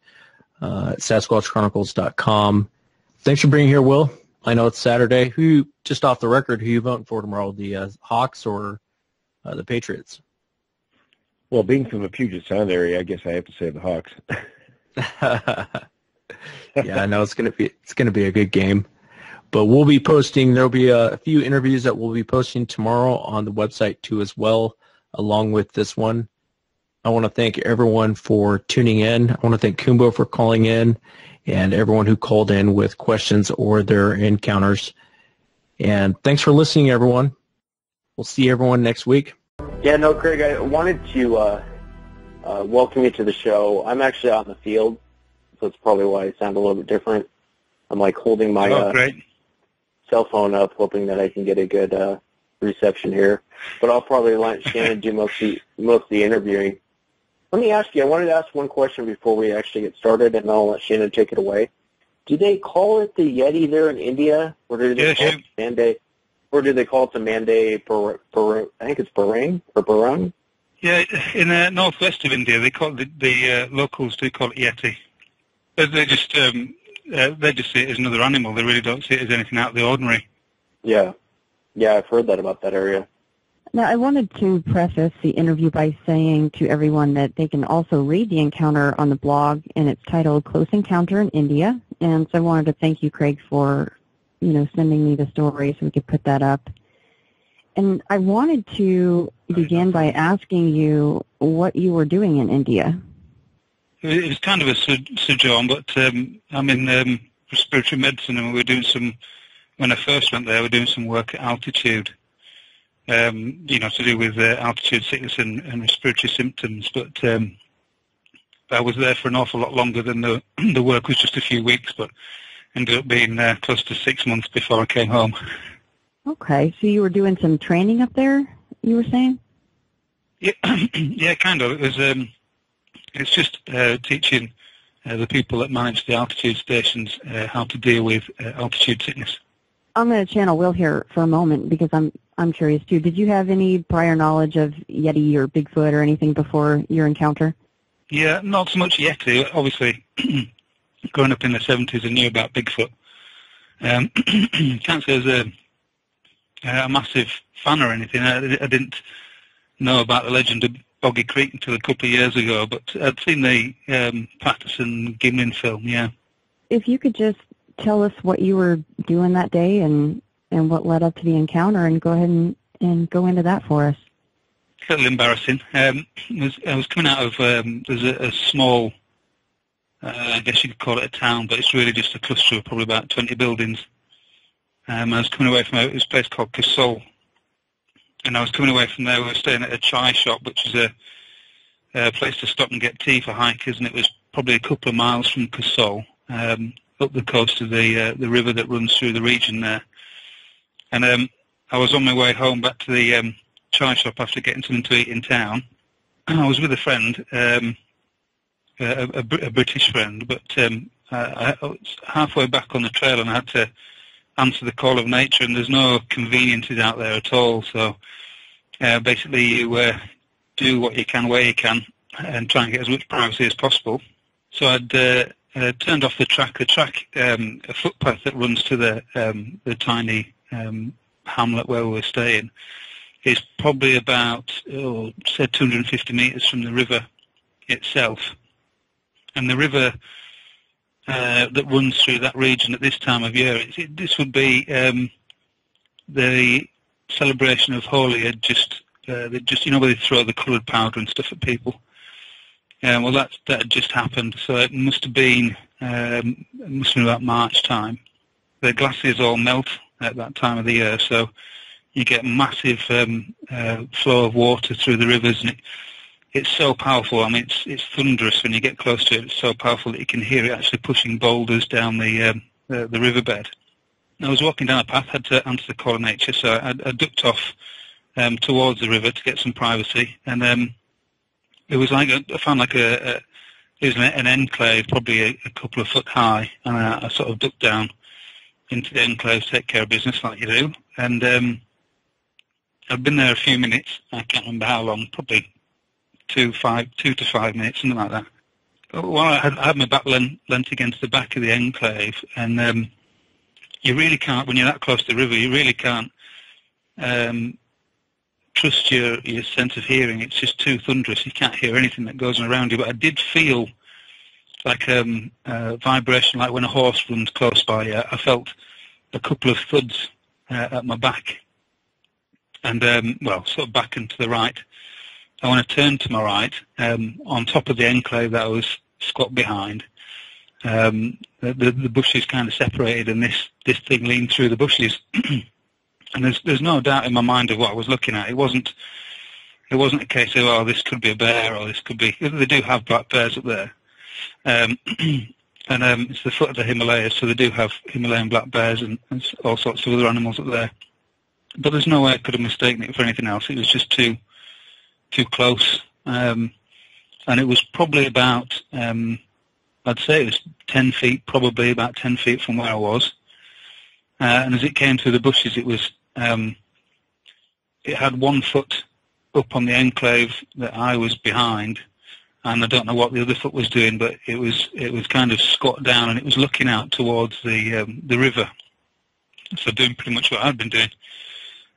SasquatchChronicles.com. Thanks for being here, Will. I know it's Saturday. Just off the record, who are you voting for tomorrow, the Hawks or the Patriots? Well, being from the Puget Sound area, I guess I have to say the Hawks. Yeah, I know it's gonna be a good game. But we'll be posting, there'll be a few interviews that we'll be posting tomorrow on the website too as well, along with this one. I want to thank everyone for tuning in. I want to thank Kumbo for calling in, and everyone who called in with questions or their encounters. And thanks for listening, everyone. We'll see everyone next week. Yeah, no, Craig, I wanted to welcome you to the show. I'm actually out in the field, so it's probably why I sound a little bit different. I'm like holding my cell phone up, hoping that I can get a good reception here. But I'll probably let Shannon do most of the interviewing. Let me ask you, I wanted to ask one question before we actually get started, and I'll let Shannon take it away. Do they call it the Yeti there in India, or do they call it Mande, or do they call it the Mande I think it's Barang or Barang? Yeah, in the northwest of India, they call it the locals do call it Yeti. But they just see it as another animal. They really don't see it as anything out of the ordinary. Yeah, I've heard that about that area. Now, I wanted to preface the interview by saying to everyone that they can also read the encounter on the blog, and it's titled Close Encounter in India. And so I wanted to thank you, Craig, for sending me the story so we could put that up. And I wanted to begin by asking you what you were doing in India. It was kind of a sojourn, but I'm in respiratory medicine, and when I first went there, we were doing some work at altitude, to do with altitude sickness and respiratory symptoms. But I was there for an awful lot longer than the work was just a few weeks, but ended up being close to 6 months before I came home. Okay, so you were doing some training up there, you were saying? Yeah, yeah, kind of. It was. It's just teaching the people that manage the altitude stations how to deal with altitude sickness. I'm going to channel Will here for a moment because I'm curious too. Did you have any prior knowledge of Yeti or Bigfoot or anything before your encounter? Yeah, not so much Yeti. Obviously, growing up in the 70s, I knew about Bigfoot. Can't say I was a massive fan or anything. I didn't know about the legend of Boggy Creek until a couple of years ago, but I'd seen the Patterson-Gimlin film, yeah. If you could just tell us what you were doing that day and what led up to the encounter, and go ahead and go into that for us. A little embarrassing. I was coming out of, there's a small, I guess you could call it a town, but it's really just a cluster of probably about 20 buildings. I was coming away from this place called Casol. And I was coming away from there. We were staying at a chai shop, which is a place to stop and get tea for hikers, and it was probably a couple of miles from Casol, up the coast of the river that runs through the region there. And I was on my way home back to the chai shop after getting something to eat in town. And I was with a friend, a British friend, but I was halfway back on the trail and I had to answer the call of nature, and there's no conveniences out there at all. So basically you do what you can where you can and try and get as much privacy as possible. So I'd turned off the track. A footpath that runs to the tiny hamlet where we were staying is probably about, say, 250 metres from the river itself. And the river that runs through that region at this time of year, this would be the celebration of Holi. Where they throw the coloured powder and stuff at people. Well, that had just happened, so it must have been about March time. The glaciers all melt at that time of the year, so you get massive flow of water through the rivers, and it's so powerful. I mean, it's thunderous when you get close to it. It's so powerful that you can hear it actually pushing boulders down the riverbed. I was walking down a path, had to answer the call of nature, so I ducked off towards the river to get some privacy, and it was like I found like it was an enclave, probably a couple of foot high, and I sort of ducked down into the enclave to take care of business like you do, and I'd been there a few minutes. I can't remember how long, probably 2 to 5 minutes, something like that. Well, I had my back lent against the back of the enclave, and you really can't, when you're that close to the river, you really can't trust your sense of hearing. It's just too thunderous. You can't hear anything that goes on around you. But I did feel like a vibration, like when a horse runs close by. I felt a couple of thuds at my back, and sort of back and to the right. I want to turn to my right, on top of the enclave that I was squat behind. The bushes kind of separated, and this thing leaned through the bushes. And there's no doubt in my mind of what I was looking at. It wasn't a case of, oh, this could be a bear, or this could be. They do have black bears up there, and it's the foot of the Himalayas, so they do have Himalayan black bears and all sorts of other animals up there. But there's no way I could have mistaken it for anything else. It was just too close, and it was probably about, I'd say it was 10 feet, probably about 10 feet from where I was. And as it came through the bushes, it had 1 foot up on the enclave that I was behind, and I don't know what the other foot was doing, but it was kind of squat down, and it was looking out towards the river, so doing pretty much what I'd been doing.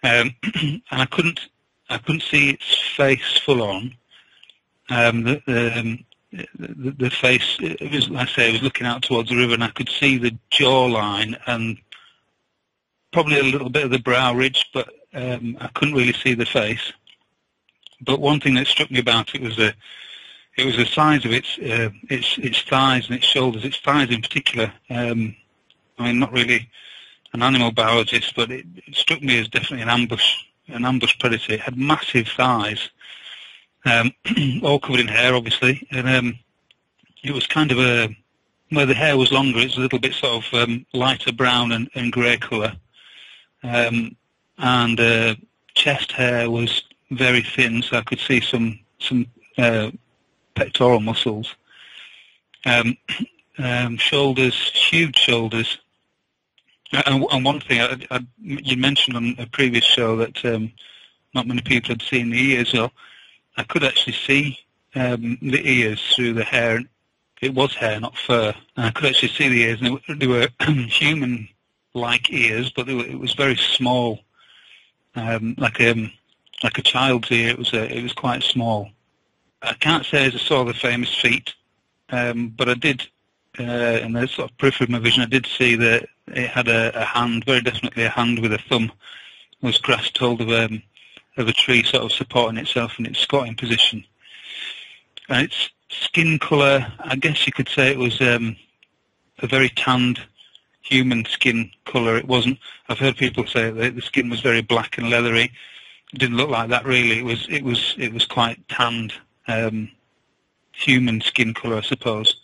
And I couldn't see its face full on. The face, it was, like I say, it was looking out towards the river, and I could see the jawline and probably a little bit of the brow ridge, but I couldn't really see the face. But one thing that struck me about it was the size of its thighs and its shoulders. Its thighs in particular. I mean, not really an animal biologist, but it struck me as definitely an ambush predator. It had massive thighs, all covered in hair, obviously, and it was kind of where the hair was longer, it's a little bit sort of lighter brown and grey colour. and chest hair was very thin, so I could see some pectoral muscles. Shoulders, huge shoulders. And one thing you mentioned on a previous show that not many people had seen the ears. Well, I could actually see the ears through the hair. It was hair, not fur. And I could actually see the ears, and they were human-like ears, but it was very small, like a child's ear. It was quite small. I can't say as I saw the famous feet, but I did, in the sort of periphery of my vision, I did see that it had a hand, very definitely a hand with a thumb, was grasped hold of a tree, sort of supporting itself in its squatting position. And its skin colour, I guess you could say it was a very tanned human skin colour. It wasn't. I've heard people say that the skin was very black and leathery. It didn't look like that really. It was quite tanned, human skin colour, I suppose.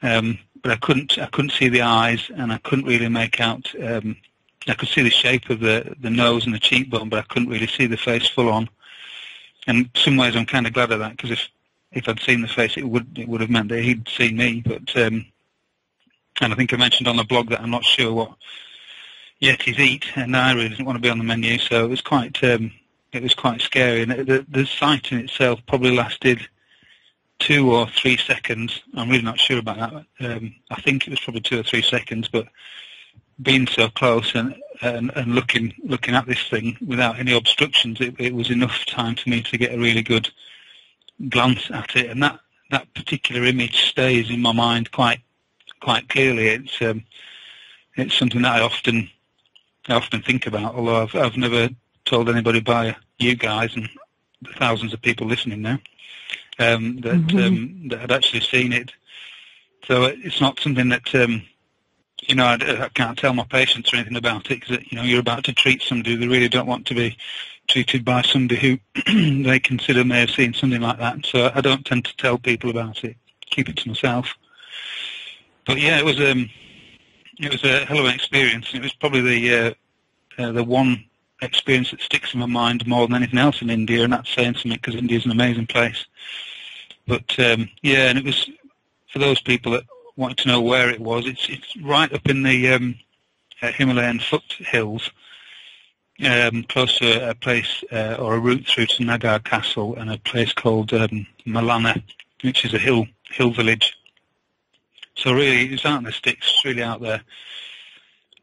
But I couldn't see the eyes, and I couldn't really make out. I could see the shape of the nose and the cheekbone, but I couldn't really see the face full on. And in some ways, I'm kind of glad of that, because if I'd seen the face, it would have meant that he'd seen me. But and I think I mentioned on the blog that I'm not sure what yetis eat, and I really didn't want to be on the menu, so it was quite scary. And the sight in itself probably lasted 2 or 3 seconds. I'm really not sure about that. I think it was probably 2 or 3 seconds, but being so close and looking at this thing without any obstructions, it was enough time for me to get a really good glance at it. And that particular image stays in my mind quite clearly. It's something that I often think about, although I've never told anybody by you guys and the thousands of people listening now that had actually seen it. So it's not something that I can't tell my patients or anything about it, because you're about to treat somebody. They really don't want to be treated by somebody who they consider may have seen something like that. So I don't tend to tell people about it. Keep it to myself. But yeah, it was a hell of an experience. It was probably the one experience that sticks in my mind more than anything else in India, and that's saying something, because India is an amazing place. But yeah, and it was for those people that wanted to know where it was. It's right up in the Himalayan foothills, close to a place or a route through to Nagar Castle and a place called Malana, which is a hill village. So really, it's out in the sticks, really out there.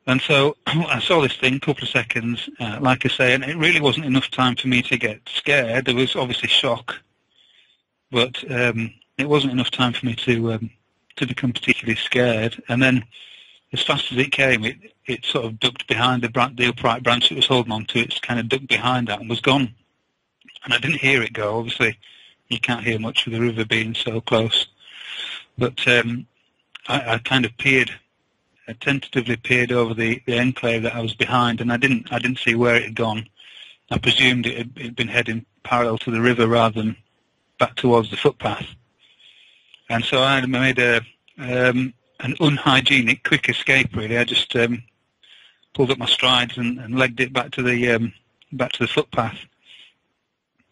And so I saw this thing, a couple of seconds, like I say, and it really wasn't enough time for me to get scared. There was obviously shock, but it wasn't enough time for me to become particularly scared. And then, as fast as it came, it sort of ducked behind the upright branch it was holding on to. It's kind of ducked behind that and was gone. And I didn't hear it go. Obviously, you can't hear much with the river being so close. But I kind of tentatively peered over the enclave that I was behind, and I didn't see where it had gone. I presumed it had been heading parallel to the river rather than back towards the footpath. And so I made an unhygienic, quick escape. Really, I just pulled up my strides and legged it back to the footpath.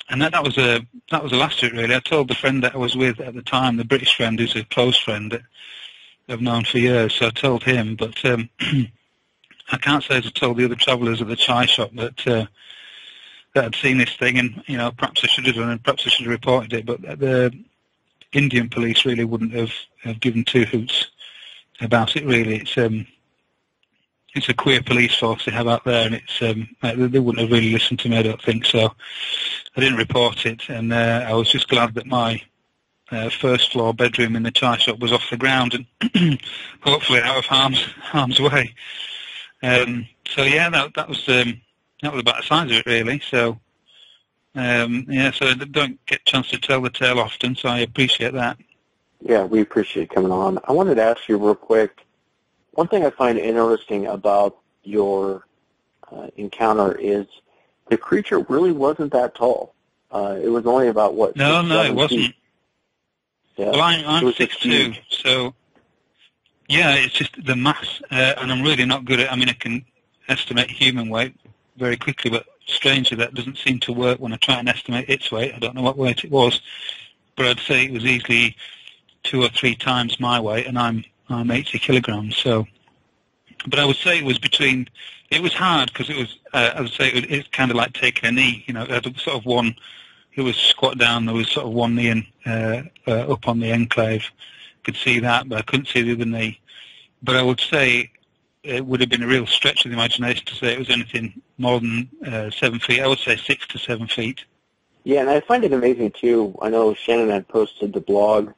And that was the last of it. Really, I told the friend that I was with at the time, the British friend, who's a close friend that I've known for years. So I told him, but I can't say as I told the other travellers at the chai shop that I'd seen this thing, and perhaps I should have done, and perhaps I should have reported it. But the Indian police really wouldn't have given two hoots about it. Really, it's a queer police force they have out there, and they wouldn't have really listened to me, I don't think. So I didn't report it, and I was just glad that my first floor bedroom in the chai shop was off the ground and hopefully out of harm's way. So yeah, that was about the size of it, really. So yeah, so I don't get a chance to tell the tale often, so I appreciate that. Yeah, we appreciate coming on. I wanted to ask you real quick, one thing I find interesting about your encounter is the creature really wasn't that tall. It was only about, what, No, it wasn't. Feet? Yeah. Well, I'm 6'2", so yeah, it's just the mass, and I'm really not good at, I can estimate human weight very quickly, but strangely that doesn't seem to work when I try and estimate its weight. I don't know what weight it was, but I'd say it was easily 2 or 3 times my weight, and I'm 80 kilograms. So, but I would say it was between. It was hard because it was. I would say it's kind of like taking a knee. You know, it had sort of one. It was squat down. There was sort of one knee and up on the enclave. Could see that, but I couldn't see the other knee. But I would say it would have been a real stretch of the imagination to say it was anything more than 7 feet. I would say 6 to 7 feet. Yeah, and I find it amazing, too. I know Shannon had posted the blog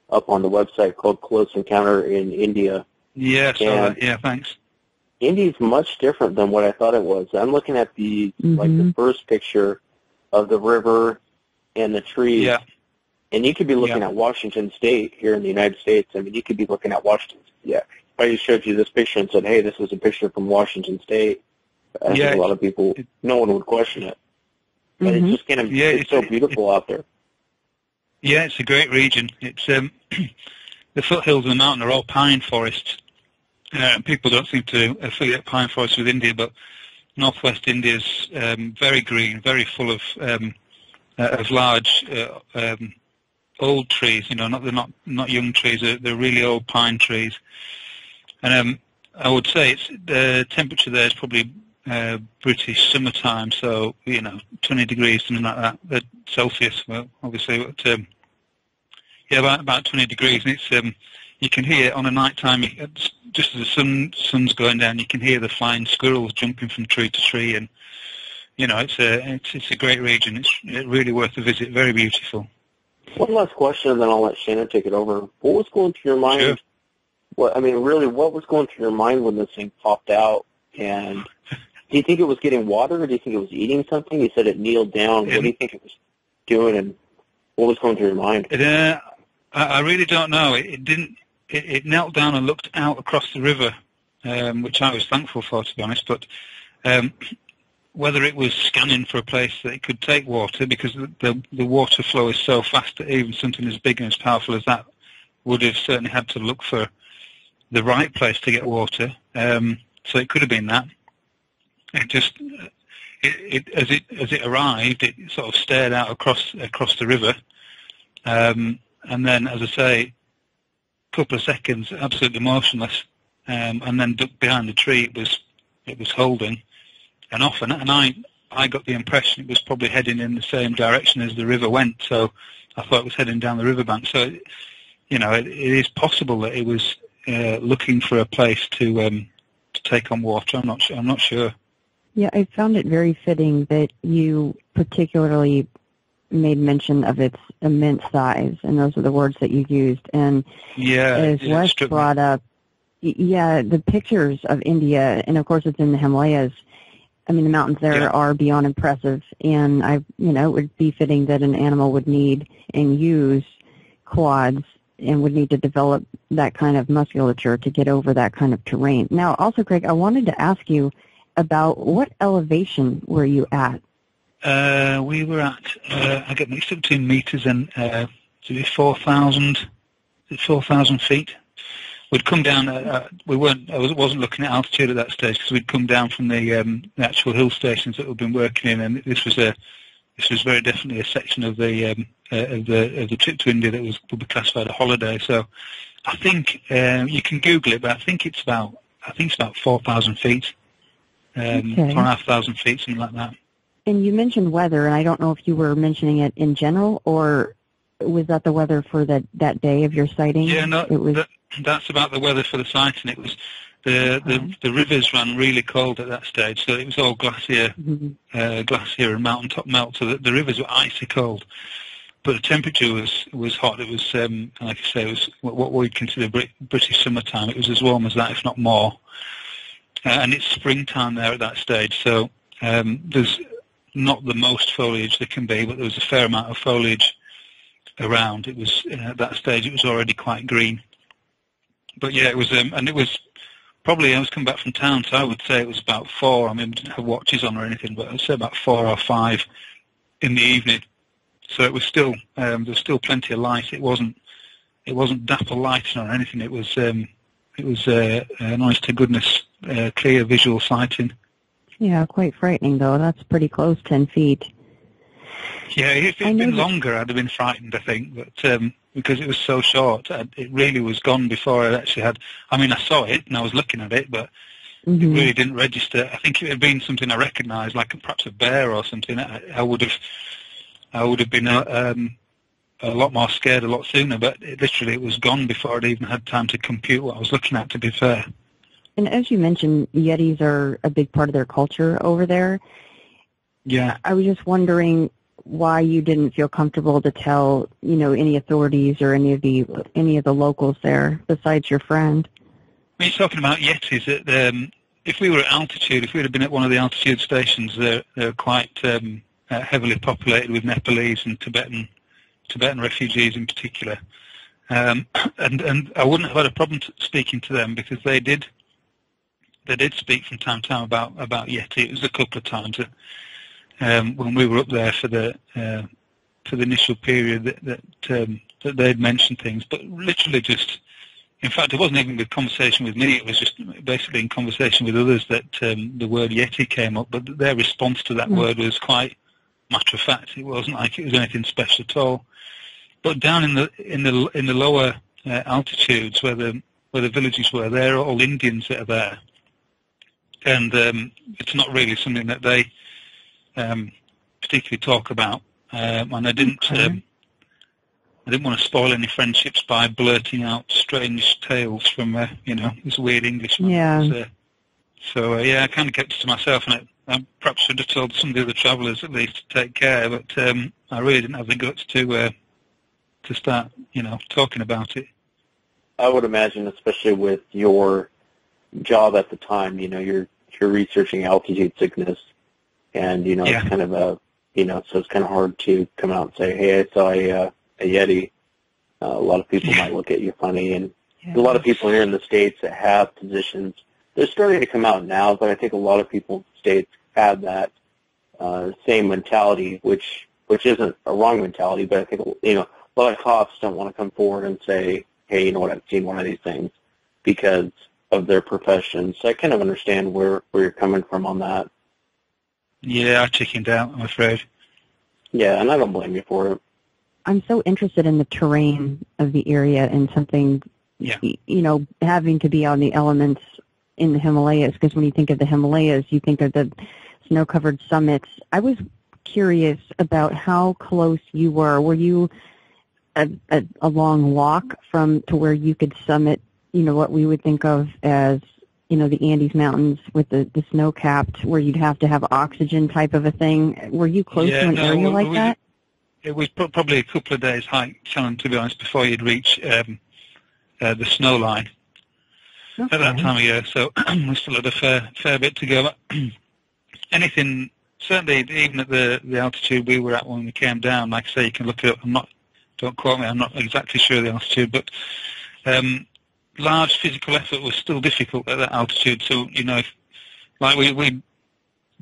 up on the website called Close Encounter in India. Yeah, yeah, thanks. India's much different than what I thought it was. I'm looking at the the first picture of the river and the trees. Yeah. And you could be looking at Washington State here in the United States. I mean, you could be looking at Washington. Yeah. If I just showed you this picture and said, hey, this is a picture from Washington State, I think a lot of people, no one would question it. And it's just kind of, it's so beautiful out there. Yeah, it's a great region. It's the foothills of the mountain are all pine forests. People don't seem to affiliate pine forests with India, but northwest India's very green, very full of large old trees. You know, they're not young trees. They're really old pine trees. And I would say the temperature there is probably British summertime, so 20 degrees, something like that, Celsius. Well, obviously, but about 20 degrees, and it's you can hear on a night time, just as the sun's going down, you can hear the flying squirrels jumping from tree to tree, and it's a great region. It's really worth a visit. Very beautiful. One last question, and then I'll let Shannon take it over. What was going through your mind? Sure. What was going through your mind when this thing popped out? And do you think it was getting water, or do you think it was eating something? You said it kneeled down. What do you think it was doing, and what was going through your mind? I really don't know. It didn't. It knelt down and looked out across the river, which I was thankful for, to be honest. But whether it was scanning for a place that it could take water, because the water flow is so fast that even something as big and as powerful as that would have certainly had to look for the right place to get water. So it could have been that. It just, as it arrived, it sort of stared out across the river, and then, as I say, a couple of seconds, absolutely motionless, and then ducked behind the tree. It was holding, and off, and I got the impression it was probably heading in the same direction as the river went. So I thought it was heading down the riverbank. So it is possible that it was looking for a place to take on water. I'm not sure. Yeah, I found it very fitting that you particularly made mention of its immense size, and those are the words that you used. And as Wes brought up, the pictures of India, and of course it's in the Himalayas. I mean, the mountains there are beyond impressive, and it would be fitting that an animal would need and use quads and would need to develop that kind of musculature to get over that kind of terrain. Now, also, Craig, I wanted to ask you about what elevation were you at? We were at, I get mixed up between meters and 4,000 feet. We'd come down. I wasn't looking at altitude at that stage because we'd come down from the actual hill stations that we'd been working in, and this was very definitely a section of the trip to India that would be classified a holiday. So I think you can Google it, but I think it's about 4,000 feet, 4,500 feet, something like that. And you mentioned weather, and I don't know if you were mentioning it in general, or was that the weather for that day of your sighting? Yeah, no, that's about the weather for the sighting. It was the rivers ran really cold at that stage, so it was all glacier and mountaintop melt, so the rivers were icy cold. But the temperature was hot. It was, like I say, it was what we'd consider British summertime. It was as warm as that, if not more. And it's springtime there at that stage, so there's not the most foliage there can be, but there was a fair amount of foliage around. It was at that stage it was already quite green. But yeah, it was, and it was probably, I was coming back from town, so I would say it was about 4. I mean, we didn't have watches on or anything, but I'd say about 4 or 5 in the evening. So it was still, there was still plenty of light. It wasn't dapple lighting or anything. It was honest to goodness, clear visual sighting. Yeah, quite frightening, though. That's pretty close, 10 feet. Yeah, if it had been longer, I'd have been frightened, I think, but because it was so short, it really was gone before I actually had... I mean, I saw it, and I was looking at it, but it really didn't register. I think if it had been something I recognised, like perhaps a bear or something, I would have been a lot more scared a lot sooner, but it was gone before I'd even had time to compute what I was looking at, to be fair. And as you mentioned, Yetis are a big part of their culture over there. Yeah. I was just wondering why you didn't feel comfortable to tell, any authorities or any of the locals there besides your friend. When you're talking about Yetis, if we were at altitude, if we had been at one of the altitude stations, they're quite heavily populated with Nepalese and Tibetan refugees in particular. And I wouldn't have had a problem speaking to them, because they did speak from time to time about Yeti. It was a couple of times when we were up there for the initial period that they'd mentioned things, but literally just, in fact, it wasn't even a conversation with me. It was just basically in conversation with others that the word Yeti came up, but their response to that word was quite matter of fact. It wasn't like it was anything special at all. But down in the lower altitudes where the villages were, they're all Indians that are there, and it's not really something that they particularly talk about. And I didn't want to spoil any friendships by blurting out strange tales from this weird Englishman. Yeah. I kind of kept it to myself, and I perhaps should have told some of the other travellers at least to take care. But I really didn't have the guts to start, talking about it. I would imagine, especially with your job at the time, you're researching altitude sickness, and it's kind of so it's kind of hard to come out and say, hey, I saw a Yeti. A lot of people might look at you funny, and a lot of people here in the States that have positions, they're starting to come out now, but I think a lot of people in the States have that same mentality, which isn't a wrong mentality, but I think a lot of cops don't want to come forward and say, hey, I've seen one of these things, because of their profession. So I kind of understand where you're coming from on that. Yeah, I chickened out, I'm afraid. Yeah, and I don't blame you for it. I'm so interested in the terrain of the area and something, having to be out in the elements in the Himalayas, because when you think of the Himalayas, you think of the snow-covered summits. I was curious about how close you were. Were you a long walk to where you could summit, what we would think of as, the Andes Mountains with the snow-capped, where you'd have to have oxygen type of a thing? Were you close to an area like that? It was probably a couple of days hike, Shannon, to be honest, before you'd reach the snow line at that time of year. So we still had a fair bit to go. Anything, certainly even at the altitude we were at when we came down, like I say, you can look it up. Don't quote me, I'm not exactly sure of the altitude, but large physical effort was still difficult at that altitude. So, we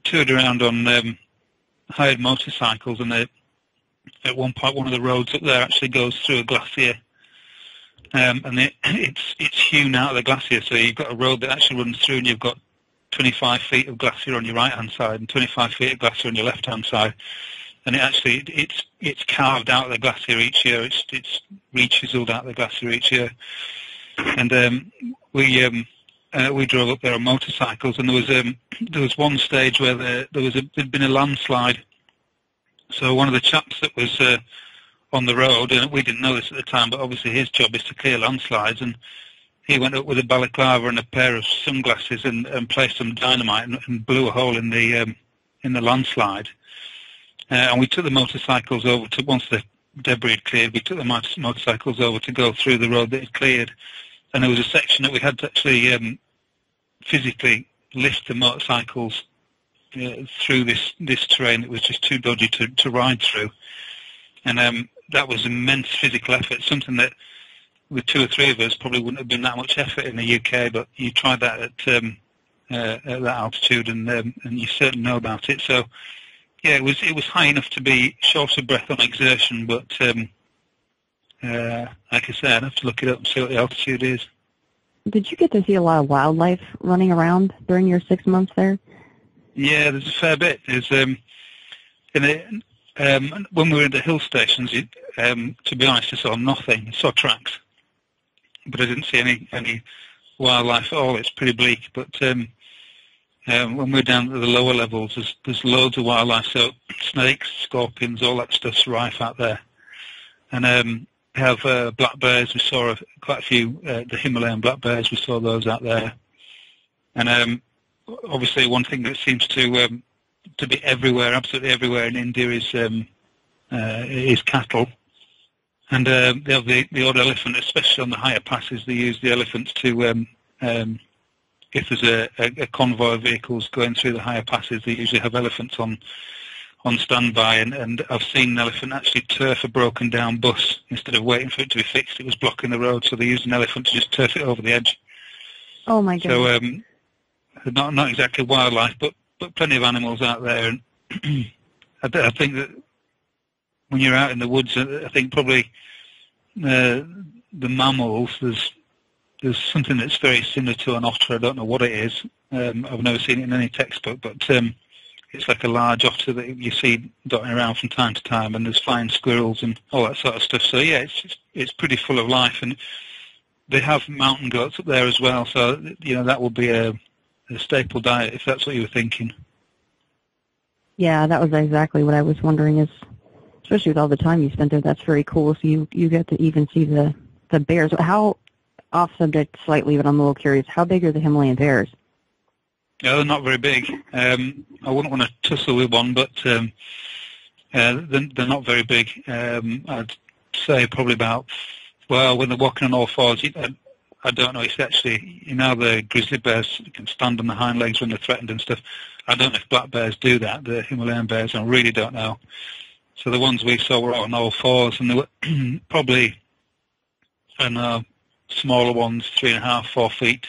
toured around on hired motorcycles, and at one point one of the roads up there actually goes through a glacier, and it's hewn out of the glacier. So you've got a road that actually runs through, and you've got 25 feet of glacier on your right-hand side and 25 feet of glacier on your left-hand side. And it's carved out of the glacier each year. It's re-chiseled out of the glacier each year. And we drove up there on motorcycles, and there was one stage where there'd been a landslide. So one of the chaps that was on the road, and we didn't know this at the time, but obviously his job is to clear landslides, and he went up with a balaclava and a pair of sunglasses and placed some dynamite and blew a hole in the landslide. And we took the motorcycles over to, once the debris had cleared, we took the motorcycles over to go through the road that had cleared. And there was a section that we had to actually physically lift the motorcycles through this terrain that was just too dodgy to ride through. And that was immense physical effort, something that with two or three of us probably wouldn't have been that much effort in the UK, but you tried that at that altitude, and you certainly know about it. So, yeah, it was high enough to be short of breath on exertion, but like I said, I'd have to look it up and see what the altitude is. Did you get to see a lot of wildlife running around during your 6 months there? Yeah, there's a fair bit. There's when we were in the hill stations, to be honest, I saw nothing. I saw tracks, but I didn't see any wildlife at all. It's pretty bleak. But when we're down at the lower levels, there's loads of wildlife. So snakes, scorpions, all that stuff's rife out there. And we have black bears. We saw quite a few, the Himalayan black bears. We saw those out there. And obviously one thing that seems to be everywhere, absolutely everywhere in India is cattle. And they have the odd elephant, especially on the higher passes. They use the elephants to, if there's a convoy of vehicles going through the higher passes, they usually have elephants on standby. And I've seen an elephant actually turf a broken down bus. Instead of waiting for it to be fixed, it was blocking the road, so they used an elephant to just turf it over the edge. Oh my goodness. So not exactly wildlife, but plenty of animals out there. And I think that when you're out in the woods, I think probably the mammals, there's something that's very similar to an otter. I don't know what it is. I've never seen it in any textbook, but it's like a large otter that you see dotting around from time to time, and there's flying squirrels and all that sort of stuff. So yeah, it's pretty full of life, and they have mountain goats up there as well. So that will be a staple diet, if that's what you were thinking. Yeah, that was exactly what I was wondering, is especially with all the time you spent there, that's very cool. So you get to even see the bears. How, off subject slightly, but I'm a little curious, how big are the Himalayan bears? Yeah, they're not very big. I wouldn't want to tussle with one, but they're not very big. I'd say probably about, well, when they're walking on all fours, I don't know. It's actually, the grizzly bears can stand on the hind legs when they're threatened and stuff. I don't know if black bears do that. The Himalayan bears, I really don't know. So the ones we saw were on all fours, and they were probably, smaller ones, 3.5, 4 feet.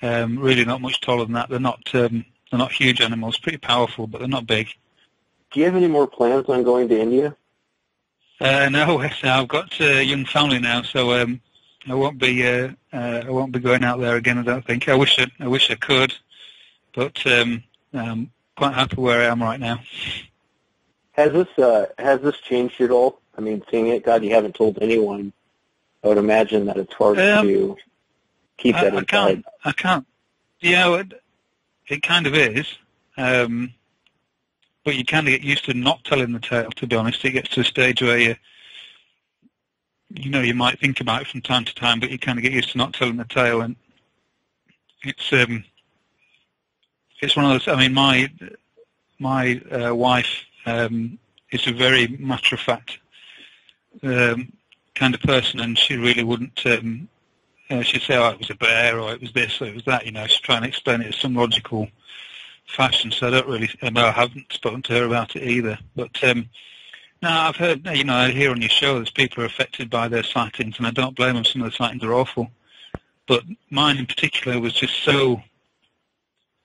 Really not much taller than that. They're not huge animals. Pretty powerful, but they're not big. Do you have any more plans on going to India? No, I've got a young family now, so I won't be going out there again. I don't think. I wish I could, but I'm quite happy where I am right now. Has this changed at all? I mean, seeing it, God, you haven't told anyone. I would imagine that it's hard to keep that inside. I can't. Yeah, it kind of is. But you kind of get used to not telling the tale, to be honest. It gets to a stage where you might think about it from time to time, but you kind of get used to not telling the tale. And it's one of those. I mean, my wife is a very matter-of-fact kind of person, and she really wouldn't. She'd say, "Oh, it was a bear, or it was this, or it was that." She'd try and explain it in some logical fashion. So I haven't spoken to her about it either. But no, I've heard. I hear on your show that people are affected by their sightings, and I don't blame them. Some of the sightings are awful, but mine in particular was just so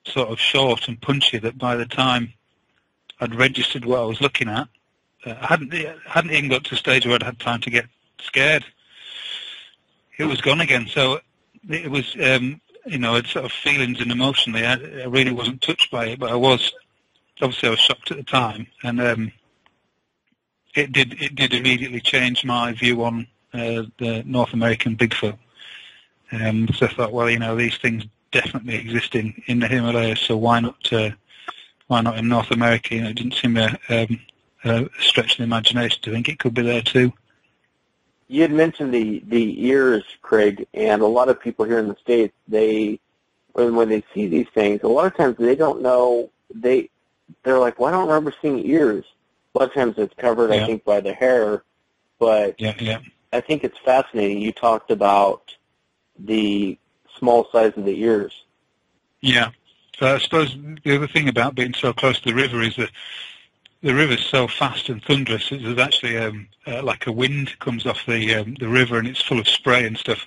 sort of short and punchy that by the time I'd registered what I was looking at, I hadn't even got to a stage where I'd had time to get scared. It was gone again. So it was, it's sort of feelings and emotionally. I really wasn't touched by it, but I was shocked at the time, and it did immediately change my view on the North American Bigfoot. So I thought, well, these things definitely exist in the Himalayas, so why not in North America? It didn't seem a stretch of the imagination to think it could be there too. You had mentioned the ears, Craig, and a lot of people here in the States, when they see these things, a lot of times they don't know, they're like, well, I don't remember seeing ears. A lot of times it's covered, I think, by the hair, but I think it's fascinating. You talked about the small size of the ears. Yeah. So I suppose the other thing about being so close to the river is that the river's so fast and thunderous. There's actually like a wind comes off the river, and it's full of spray and stuff.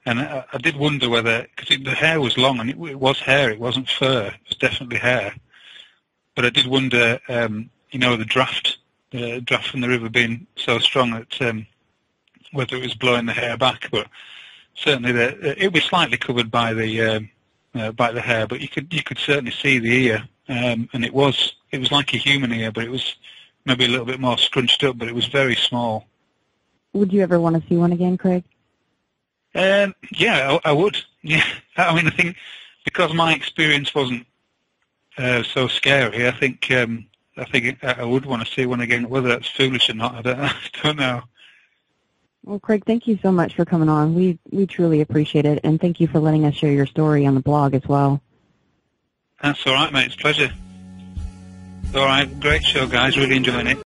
And I did wonder whether, because the hair was long, and it was hair, it wasn't fur, it was definitely hair. But I did wonder, the draft from the river being so strong that whether it was blowing the hair back. But certainly it was slightly covered by the hair, but you could certainly see the ear. and it was like a human ear, but it was maybe a little bit more scrunched up, but it was very small. Would you ever want to see one again, Craig? Yeah, I would. Yeah, I mean, I think because my experience wasn't so scary, I think I would want to see one again. Whether that's foolish or not, I don't know. Well, Craig, thank you so much for coming on. We truly appreciate it, and thank you for letting us share your story on the blog as well. That's all right, mate. It's a pleasure. All right, great show, guys. Really enjoying it.